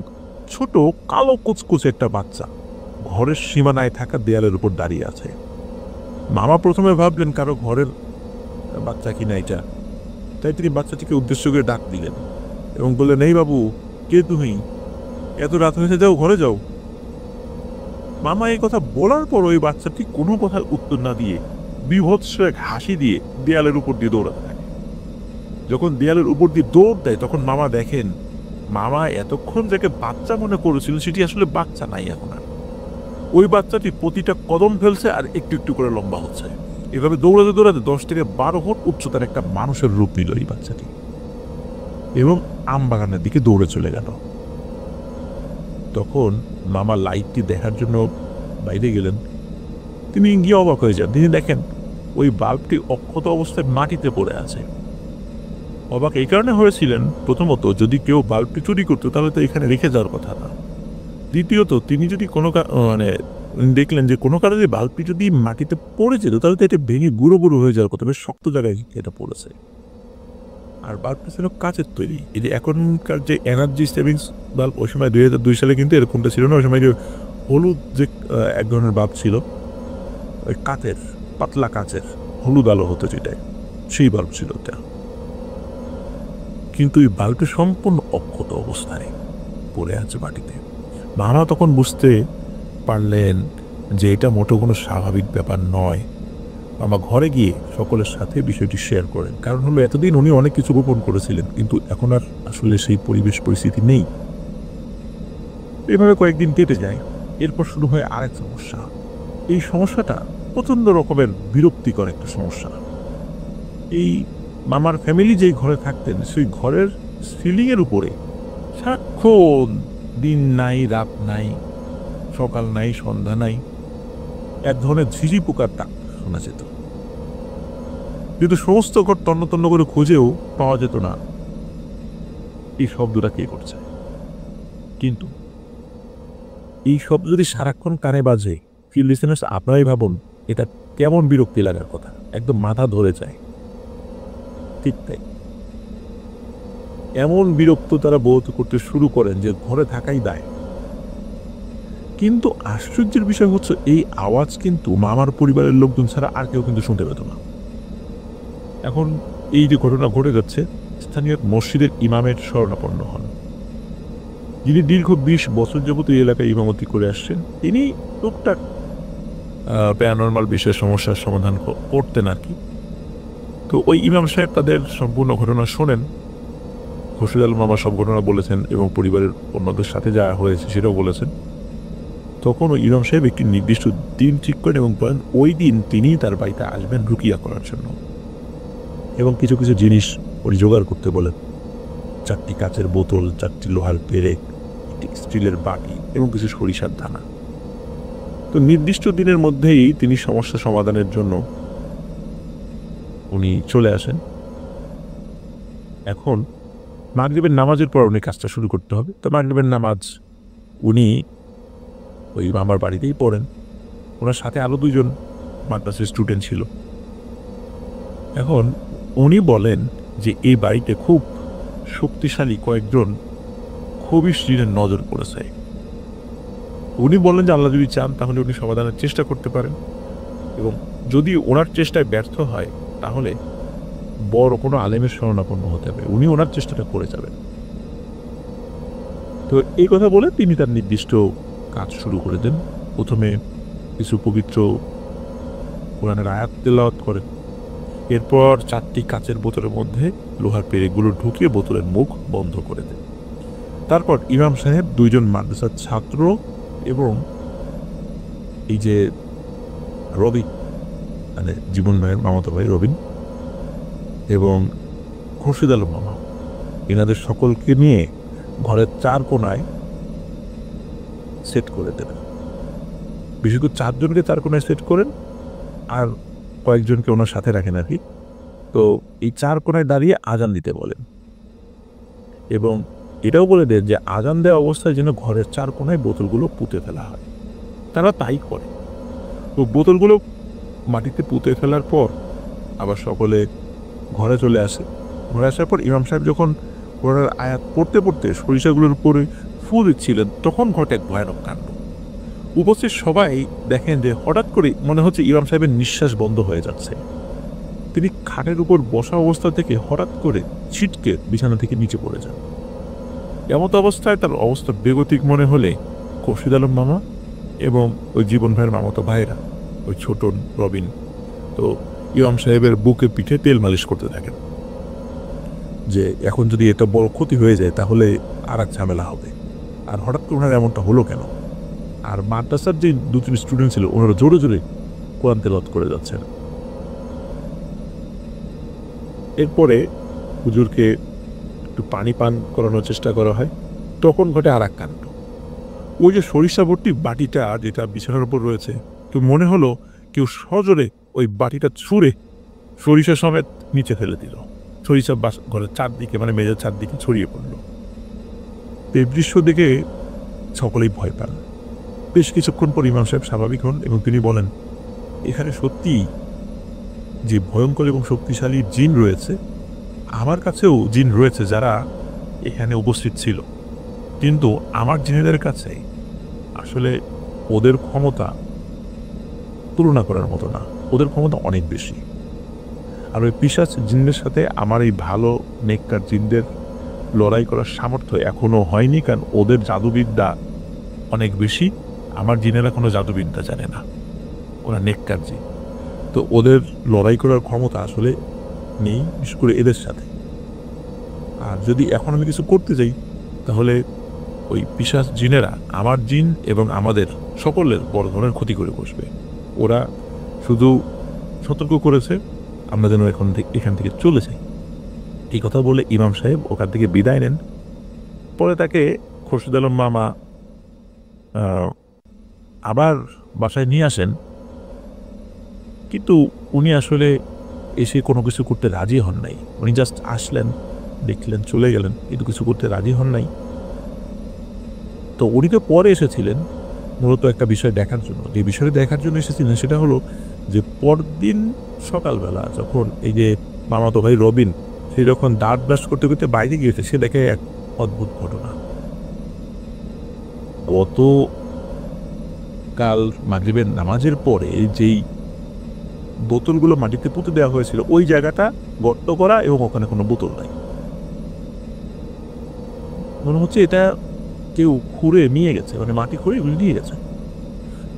ছোট কালো কুচকুচে একটা বাচ্চা ঘরের সীমানায় থাকা দেয়ালের উপর দাঁড়িয়ে আছে। মামা প্রথমে ভাবলেন কারো ঘরের বাচ্চা কিনা এটা, তাই তিনি বাচ্চাটিকে উদ্দেশ্য করে ডাক দিলেন এবং বললেন, এই বাবু, কে তুমি? এত রাত হয়েছে, যাও ঘরে যাও। মামা এই কথা বলার পর ওই বাচ্চাটি কোনো কথার উত্তর না দিয়ে বিভৎস এক হাসি দিয়ে দেয়ালের উপর দিয়ে দৌড়াতে থাকে। যখন দেয়ালের উপর দিয়ে দৌড় দেয় তখন মামা দেখেন মামা এতক্ষণ যাকে বাচ্চা মনে করেছিল সেটি আসলে বাচ্চা নাই এখন আর। ওই বাচ্চাটি প্রতিটা কদম ফেলছে আর একটু একটু করে লম্বা হচ্ছে। এভাবে দৌড়াতে দৌড়াতে 10 থেকে 12 ফুট উচ্চতার একটা মানুষের রূপ নিল এই বাচ্চাটি এবং আম বাগানের দিকে দৌড়ে চলে গেল। তখন মামা লাইটটি দেখার জন্য বাইরে গেলেন। তিনি গিয়ে অবাক হয়ে যান। তিনি দেখেন ওই বাল্বটি অক্ষত অবস্থায় মাটিতে পড়ে আছে। অবাক এই কারণে হয়েছিলেন, প্রথমত যদি কেউ বাল্বটি চুরি করতো তাহলে তো এখানে রেখে যাওয়ার কথা না। দ্বিতীয়ত তিনি যদি কোনো দেখলেন যে কোনো কারণে বাল্বটি যদি মাটিতে পড়ে যেত তাহলে তো এটা ভেঙে গুঁড়ো গুঁড়ো হয়ে যাওয়ার কথা, বেশ শক্ত জায়গায় এটা পড়েছে। আর বাল্বটা ছিল কাচের তৈরি। এই যে এখনকার যে এনার্জি সেভিংস বাল্ব, ওই সময় 2002 সালে কিন্তু এরকমটা ছিল না। ওই সময় যে হলুদ যে এক ধরনের বাল্ব ছিল, ওই কাচের, পাতলা কাচের হলুদ আলো হতো যেটাই, সেই বাল্ব ছিল ওটা। কিন্তু এই বাল্বটি সম্পূর্ণ অক্ষত অবস্থায় পড়ে আছে মাটিতে। মামা তখন বুঝতে পারলেন যে এটা মোটেও কোনো স্বাভাবিক ব্যাপার নয়। মামা ঘরে গিয়ে সকলের সাথে বিষয়টি শেয়ার করেন। কারণ হলো এতদিন উনি অনেক কিছু গোপন করেছিলেন, কিন্তু এখন আর আসলে সেই পরিবেশ পরিস্থিতি নেই। এভাবে কয়েকদিন কেটে যায়। এরপর শুরু হয় আরেক সমস্যা। এই সমস্যাটা প্রচণ্ড রকমের বিরক্তিকর একটা সমস্যা। এই মামার ফ্যামিলি যেই ঘরে থাকতেন সেই ঘরের সিলিংয়ের উপরে সারাক্ষণ দিন নাই রাত নাই, সকাল নাই সন্ধ্যা নাই, এক ধরনের ঝিঝি পোকার ডাক শোনা যেত। কিন্তু সমস্ত ঘর তন্ন তন্ন করে খুঁজেও পাওয়া যেত না এই শব্দটা কে করছে। কিন্তু এই শব্দ যদি সারাক্ষণ কানে বাজে, ফিল লিসেনার্স আপনারাই ভাবুন এটা কেমন বিরক্তি লাগার কথা, একদম মাথা ধরে যায়। ঠিক তাই, এমন বিরক্ত তারা বোধ করতে শুরু করেন যে ঘরে থাকাই দায়। কিন্তু আশ্চর্যের বিষয় হচ্ছে এই আওয়াজ কিন্তু মামার পরিবারের লোকজন ছাড়া আর কেউ কিন্তু শুনতে পেত না। এখন এই যে ঘটনা ঘটে যাচ্ছে, স্থানীয় মসজিদের ইমামের শরণাপন্ন হন। যিনি দীর্ঘ 20 বছর যাবত এই এলাকায় ইমামতি করে আসছেন, তিনি টুকটাক প্যারানরমাল বিষয়ে সমস্যার সমাধান করতেন আর কি। তো ওই ইমাম সাহেব তাদের সম্পূর্ণ ঘটনা শোনেন। খুরশিদ আলম মামা সব ঘটনা বলেছেন এবং পরিবারের অন্যদের সাথে যা হয়েছে সেটাও বলেছেন। তখন ওই ইমাম সাহেব একটি নির্দিষ্ট দিন ঠিক করেন এবং বলেন ওই দিন তিনি তার বাড়িতে আসবেন রুকিয়া করার জন্য, এবং কিছু কিছু জিনিস উনি জোগাড় করতে বলেন। 4টি কাচের বোতল, 4টি লোহার পেরেক, একটি স্টিলের বাটি এবং কিছু সরিষার দানা। তো নির্দিষ্ট দিনের মধ্যেই তিনি সমস্যা সমাধানের জন্য উনি চলে আসেন। এখন মাগরিবের নামাজের পর উনি কাজটা শুরু করতে হবে। তো মাগরিবের নামাজ উনি ওই মামার বাড়িতেই পড়েন। ওনার সাথে আরও 2জন মাদ্রাসার স্টুডেন্ট ছিল। এখন উনি বলেন যে এই বাড়িতে খুব শক্তিশালী কয়েকজন খবিশদের নজর পড়েছে। উনি বলেন যে আল্লাহ যদি চান তাহলে উনি সমাধানের চেষ্টা করতে পারেন, এবং যদি ওনার চেষ্টায় ব্যর্থ হয় তাহলে বড় কোনো আলেমের শরণাপন্ন হতে হবে, উনি ওনার চেষ্টাটা করে যাবেন। তো এই কথা বলে তিনি তার নির্দিষ্ট কাজ শুরু করে দেন। প্রথমে কিছু পবিত্র কোরআনের আয়াত তেলাওয়াত করেন। এরপর 4টি কাচের বোতলের মধ্যে লোহার পেরেকগুলো ঢুকিয়ে বোতলের মুখ বন্ধ করে দেন। তারপর ইমাম সাহেব 2জন মাদ্রাসার ছাত্র এবং এই যে রবিন, মানে জীবন ভাইয়ের মামাতো ভাই রবিন, এবং খুরশিদ আলম মামা, এনাদের সকলকে নিয়ে ঘরের 4 কোণায় সেট করে দেবেন। বিশেষ করে 4 জনকে 4 কোণায় সেট করেন, আর কয়েকজনকে ওনার সাথে রাখেন আর কি। তো এই 4 কোণায় দাঁড়িয়ে আজান দিতে বলেন, এবং এটাও বলে দেন যে আজান দেওয়া অবস্থায় যেন ঘরের 4 কোণায় বোতলগুলো পুঁতে ফেলা হয়। তারা তাই করে। তো বোতলগুলো মাটিতে পুঁতে ফেলার পর আবার সকলে ঘরে চলে আসে। ঘরে আসার পর ইমাম সাহেব যখন কোরআনের আয়াত পড়তে পড়তে সরিষাগুলোর উপরে ফু দিচ্ছিলেন, তখন ঘটে এক ভয়ানক কাণ্ড। উপস্থিত সবাই দেখেন যে হঠাৎ করে মনে হচ্ছে ইমাম সাহেবের নিঃশ্বাস বন্ধ হয়ে যাচ্ছে। তিনি খাটের উপর বসা অবস্থা থেকে হঠাৎ করে ছিটকে বিছানা থেকে নিচে পড়ে যান। এমত অবস্থায় তার অবস্থা বেগতিক মনে হলে খুরশিদ আলম মামা এবং ওই জীবন ভাইয়ের মামাতো ভাইরা, ওই ছোট রবিন, তো ইমাম সাহেবের বুকে পিঠে তেল মালিশ করতে থাকেন যে এখন যদি এটা বড় ক্ষতি হয়ে যায় তাহলে আর এক ঝামেলা হবে। আর হঠাৎ করে ওনার এমনটা হলো কেন? আর মাদ্রাসার যে 2-3 স্টুডেন্ট ছিল ওনারা জোরে জোরে কোরআন তেলাওয়াত করে যাচ্ছেন। এরপরে হুজুরকে একটু পানি পান করানোর চেষ্টা করা হয়। তখন ঘটে আর এক কাণ্ড। ওই যে সরিষা ভর্তি বাটিটা যেটা বিছানার উপর রয়েছে, তো মনে হলো কেউ সজোরে ওই বাটিটা ছুঁড়ে সরিষা সমেত নিচে ফেলে দিল। সরিষা ঘরের 4 দিকে, মানে মেঝের 4 দিকে ছড়িয়ে পড়ল। এই দৃশ্য দেখে সকলেই ভয় পান। বেশ কিছুক্ষণ পর ইমাম সাহেব স্বাভাবিক হন এবং তিনি বলেন, এখানে সত্যি যে ভয়ঙ্কর এবং শক্তিশালী জিন রয়েছে, আমার কাছেও জিন রয়েছে যারা এখানে উপস্থিত ছিল, কিন্তু আমার জিনেদের কাছে আসলে ওদের ক্ষমতা তুলনা করার মতো না, ওদের ক্ষমতা অনেক বেশি। আর ওই পিশাচ জিনদের সাথে আমার এই ভালো নেককার জিনদের লড়াই করার সামর্থ্য এখনো হয়নি, কারণ ওদের জাদুবিদ্যা অনেক বেশি। আমার জিনেরা কোনো জাদুবিদ্যা জানে না, ওরা নেককার জিন। তো ওদের লড়াই করার ক্ষমতা আসলে নেই, বিশেষ করে এদের সাথে। আর যদি এখন আমি কিছু করতে যাই তাহলে ওই পিশাচ জিনেরা আমার জিন এবং আমাদের সকলের বড় ধরনের ক্ষতি করে বসবে। ওরা শুধু সতর্ক করেছে আমরা যেন এখান থেকে চলে যাই। এই কথা বলে ইমাম সাহেব ওখান থেকে বিদায় নেন। পরে তাকে খুরশিদ আলম মামা আবার বাসায় নিয়ে আসেন, কিন্তু উনি আসলে এসে কোনো কিছু করতে রাজি হন নাই। উনি জাস্ট আসলেন, দেখলেন, চলে গেলেন, কিন্তু কিছু করতে রাজি হন নাই। তো উনি তো পরে এসেছিলেন মূলত একটা বিষয় দেখার জন্য। যে বিষয়টা দেখার জন্য এসেছিলেন সেটা হলো যে পরদিন সকালবেলা যখন এই যে মামাতো ভাই রবিন সে যখন দাঁত ব্রাশ করতে করতে বাইরে গিয়েছে, সে দেখে এক অদ্ভুত ঘটনা। গত কাল মাগরিবের নামাজের পরে যেই বোতলগুলো মাটিতে পুঁতে দেওয়া হয়েছিল ওই জায়গাটা গর্ত করা এবং ওখানে কোনো বোতল নাই। মনে হচ্ছে এটা কেউ খুঁড়ে নিয়ে গেছে, মানে মাটি খুঁড়ে এগুলো নিয়ে গেছে।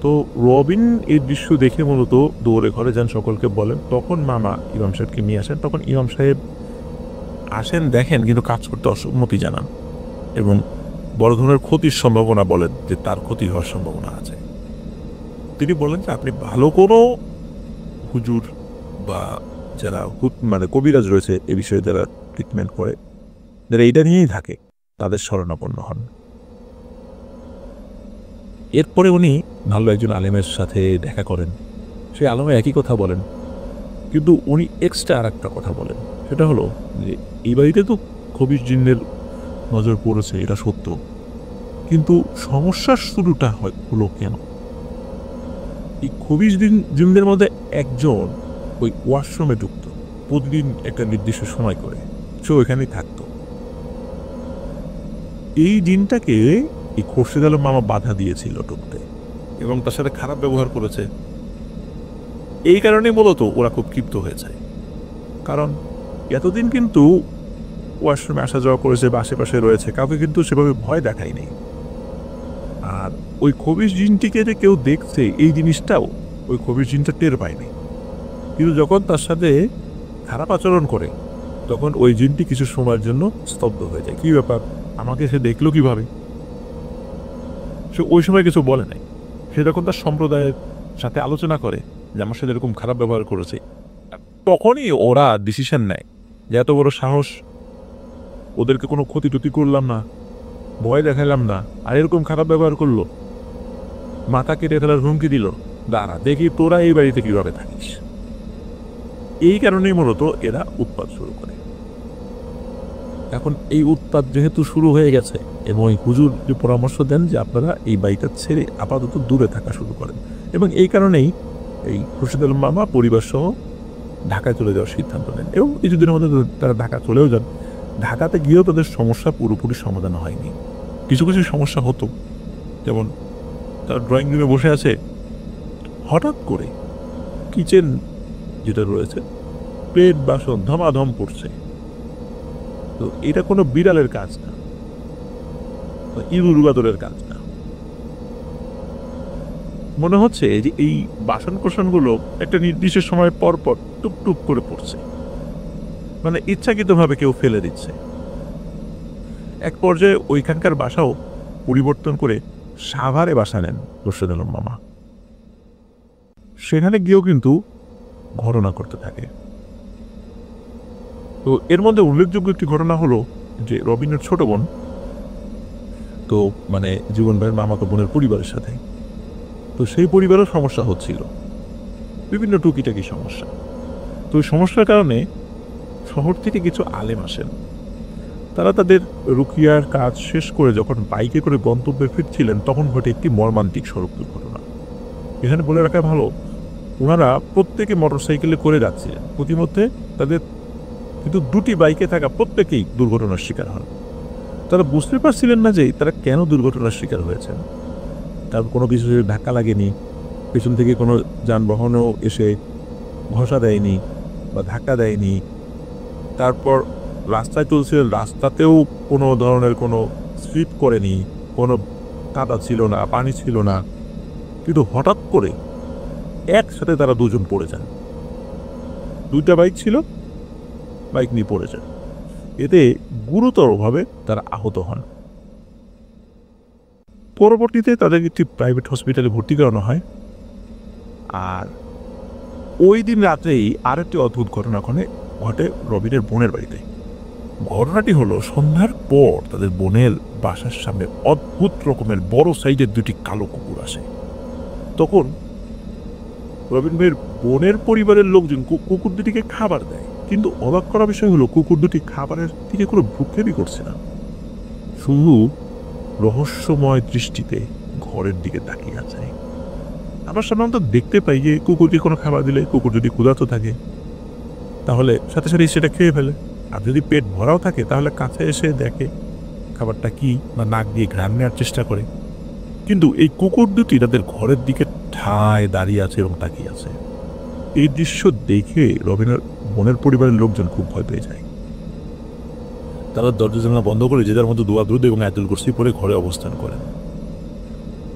তো রবিন এই দৃশ্য দেখে মূলত দৌড়ে ঘরে যান, সকলকে বলেন। তখন মামা ইমাম সাহেবকে নিয়ে আসেন। তখন ইমাম সাহেব আসেন, দেখেন, কিন্তু কাজ করতে অসম্মতি জানান এবং বড় ধরনের ক্ষতির সম্ভাবনা বলেন, যে তার ক্ষতি হওয়ার সম্ভাবনা আছে। তিনি বলেন যে আপনি ভালো কোনো হুজুর বা যারা মানে কবিরাজ রয়েছে এ বিষয়ে যারা ট্রিটমেন্ট করে, যারা এইটা নিয়েই থাকে, তাদের শরণাপন্ন হন। এরপরে উনি ভালো একজন আলেমের সাথে দেখা করেন। সেই আলেমে একই কথা বলেন, কিন্তু উনি এক্সট্রা আর একটা কথা বলেন। সেটা হলো যে এই বাড়িতে তো খবির জিন্নের নজর পড়েছে, এটা সত্য, কিন্তু সমস্যার শুরুটা হলো কেন? এই খবির জিনদের মধ্যে একজন ওই ওয়াশরুমে ঢুকত প্রতিদিন একটা নির্দিষ্ট সময় করে, সে ওইখানেই থাকতো। এই দিনটাকে এই খোরশেদ আলম মামা বাধা দিয়েছিল ঢুকতে এবং তার সাথে খারাপ ব্যবহার করেছে। এই কারণে মূলত ওরা খুব ক্ষিপ্ত হয়ে যায়, কারণ এতদিন কিন্তু ওয়াশরুমে আসা যাওয়া করেছে বা আশেপাশে রয়েছে, কাউকে কিন্তু সেভাবে ভয় দেখায়নি। আর ওই খবির জিনটিকে যে কেউ দেখছে এই জিনিসটাও ওই খবির জিনটা টের পায়নি। কিন্তু যখন তার সাথে খারাপ আচরণ করে, তখন ওই জিনটি কিছু সময়ের জন্য স্তব্ধ হয়ে যায়। কি ব্যাপার, আমাকে সে দেখলো কিভাবে? সে ওই সময় কিছু বলে নাই। সে যখন তার সম্প্রদায়ের সাথে আলোচনা করে যে আমার সাথে এরকম খারাপ ব্যবহার করেছে, তখনই ওরা ডিসিশন নেয় যে এত বড় সাহস, ওদেরকে কোনো ক্ষতি টতি করলাম না, ভয় দেখালাম না, আর এরকম খারাপ ব্যবহার করলো, মাথা কেটে ফেলার হুমকি দিল, দাঁড়া দেখি তোরা এই বাড়িতে কিভাবে থাকিস। এই কারণেই মূলত এরা উৎপাত শুরু করে। এখন এই উৎপাত যেহেতু শুরু হয়ে গেছে এবং এই হুজুর যে পরামর্শ দেন যে আপনারা এই বাড়িটা ছেড়ে আপাতত দূরে থাকা শুরু করেন, এবং এই কারণেই এই খুরশেদ আলম মামা পরিবার সহ ঢাকায় চলে যাওয়ার সিদ্ধান্ত নেন। এবং কিছুদিনের মধ্যে তারা ঢাকা চলেও যান। ঢাকাতে গিয়েও তাদের সমস্যা পুরোপুরি সমাধান হয়নি, কিছু কিছু সমস্যা হতো। যেমন তার ড্রয়িং রুমে বসে আছে, হঠাৎ করে কিচেন যেটা রয়েছে প্লেট বাসন ধমাধম পড়ছে। তো এটা কোনো বিড়ালের কাজ না, ইঁদুর বাদরের কাজ না। মনে হচ্ছে যে এই বাসন কোসনগুলো একটা নির্দিষ্ট সময় পর পর টুপ টুপ করে পড়ছে, মানে ইচ্ছাকৃতভাবে কেউ ফেলে দিচ্ছে। এক পর্যায়ে ওইখানকার বাসাও পরিবর্তন করে সাভারে বাসা নেন খোরশেদ আলম মামা। সেখানে গিয়েও কিন্তু ঘটনা করতে থাকে। তো এর মধ্যে উল্লেখযোগ্য একটি ঘটনা হলো যে রবিনের ছোট বোন, তো মানে জীবন ভাইয়ের মামাতো বোনের পরিবারের সাথে, তো সেই পরিবারও সমস্যা হচ্ছিল, বিভিন্ন টুকিটাকি সমস্যা। তো ওই সমস্যার কারণে শহর থেকে কিছু আলেম আসেন। তারা তাদের রুকিয়ার কাজ শেষ করে যখন বাইকে করে গন্তব্যে ফিরছিলেন, তখন ঘটে একটি মর্মান্তিক সড়ক দুর্ঘটনা। এখানে বলে রাখা ভালো, ওনারা প্রত্যেকে মোটরসাইকেলে করে যাচ্ছিলেন। প্রতিমধ্যে তাদের কিন্তু দুটি বাইকে থাকা প্রত্যেকেই দুর্ঘটনার শিকার হন। তারা বুঝতে পারছিলেন না যে তারা কেন দুর্ঘটনার শিকার হয়েছেন। তার কোনো কিছু ধাক্কা লাগেনি, পেছন থেকে কোনো যানবাহনও এসে ঘষা দেয়নি বা ধাক্কা দেয়নি। তারপর রাস্তায় চলছিলেন, রাস্তাতেও কোনো ধরনের কোনো স্লিপ করেনি, কোনো কাদা ছিল না, পানি ছিল না। কিন্তু হঠাৎ করে একসাথে তারা দুজন পড়ে যান। দুইটা বাইক ছিল, বাইক নিয়ে পড়ে যান। এতে গুরুতরভাবে তারা আহত হন। পরবর্তীতে তাদের একটি প্রাইভেট হসপিটালে ভর্তি করানো হয়। আর ওই দিন রাতেই আরেকটি অদ্ভুত ঘটনা ঘটে রবিনের বোনের বাড়িতে। ঘটনাটি হলো, সন্ধ্যার পর তাদের বোনের বাসার সামনে অদ্ভুত রকমের বড় সাইজের দুটি কালো কুকুর আসে। তখন রবিন ভাইয়ের বোনের পরিবারের লোকজন কুকুর দুটিকে খাবার দেয়, কিন্তু অবাক করা বিষয় হলো কুকুর দুটি খাবারের দিকে কোনো ভ্রুক্ষেপই করছে না, শুধু রহস্যময় দৃষ্টিতে ঘরের দিকে তাকিয়ে আছে। আমরা সাধারণত দেখতে পাই যে কুকুরকে কোনো খাবার দিলে কুকুর যদি ক্ষুধার্ত থাকে তাহলে সাথে সাথে সেটা খেয়ে ফেলে, আর যদি পেট ভরাও থাকে তাহলে কাছে এসে দেখে খাবারটা কি, বা নাক দিয়ে ঘ্রাণ নেওয়ার চেষ্টা করে। কিন্তু এই কুকুর দুটি তাদের ঘরের দিকে ঠায় দাঁড়িয়ে আছে এবং তাকিয়ে আছে। এই দৃশ্য দেখে রবিনের বোনের পরিবারের লোকজন খুব ভয় পেয়ে যায়। তারা দরজা জানলা বন্ধ করে যে যার মধ্যে দোয়া দ্রুত এবং আয়াতুল কুরসি পরে ঘরে অবস্থান করেন।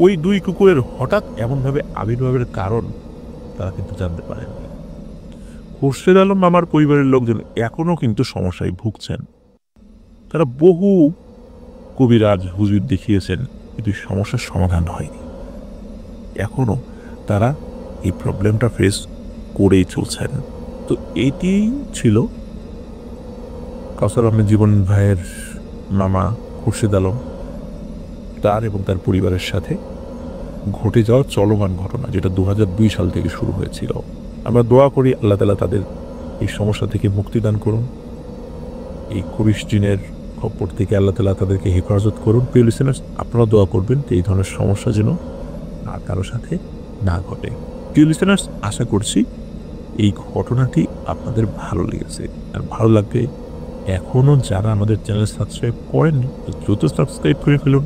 ওই দুই কুকুরের হঠাৎ এমনভাবে আবির্ভাবের কারণ তারা কিন্তু জানতে পারেননি। খুরশেদ আলম মামার পরিবারের লোকজন এখনও কিন্তু সমস্যায় ভুগছেন। তারা বহু কবিরাজ হুজুর দেখিয়েছেন, কিন্তু সমস্যার সমাধান হয়নি। এখনও তারা এই প্রবলেমটা ফেস করেই চলছেন। তো এটি ছিল কাউসার আহমেদ জীবন ভাইয়ের মামা খুরশেদ আলম তার এবং তার পরিবারের সাথে ঘটে যাওয়া চলমান ঘটনা, যেটা 2002 সাল থেকে শুরু হয়েছিল। আমরা দোয়া করি আল্লাহ তাআলা তাদের এই সমস্যা থেকে মুক্তিদান করুন, এই খবিশ জিনের খপ্পর থেকে আল্লাহ তাআলা তাদেরকে হেফাজত করুন। প্রিয় লিসেনার্স, আপনারা দোয়া করবেন যে এই ধরনের সমস্যা যেন আর কারো সাথে না ঘটে। প্রিয় লিসেনার্স, আশা করছি এই ঘটনাটি আপনাদের ভালো লেগেছে। আর ভালো লাগবে এখনও যারা আমাদের চ্যানেল সাবস্ক্রাইব করেননি দ্রুত সাবস্ক্রাইব করে ফেলুন।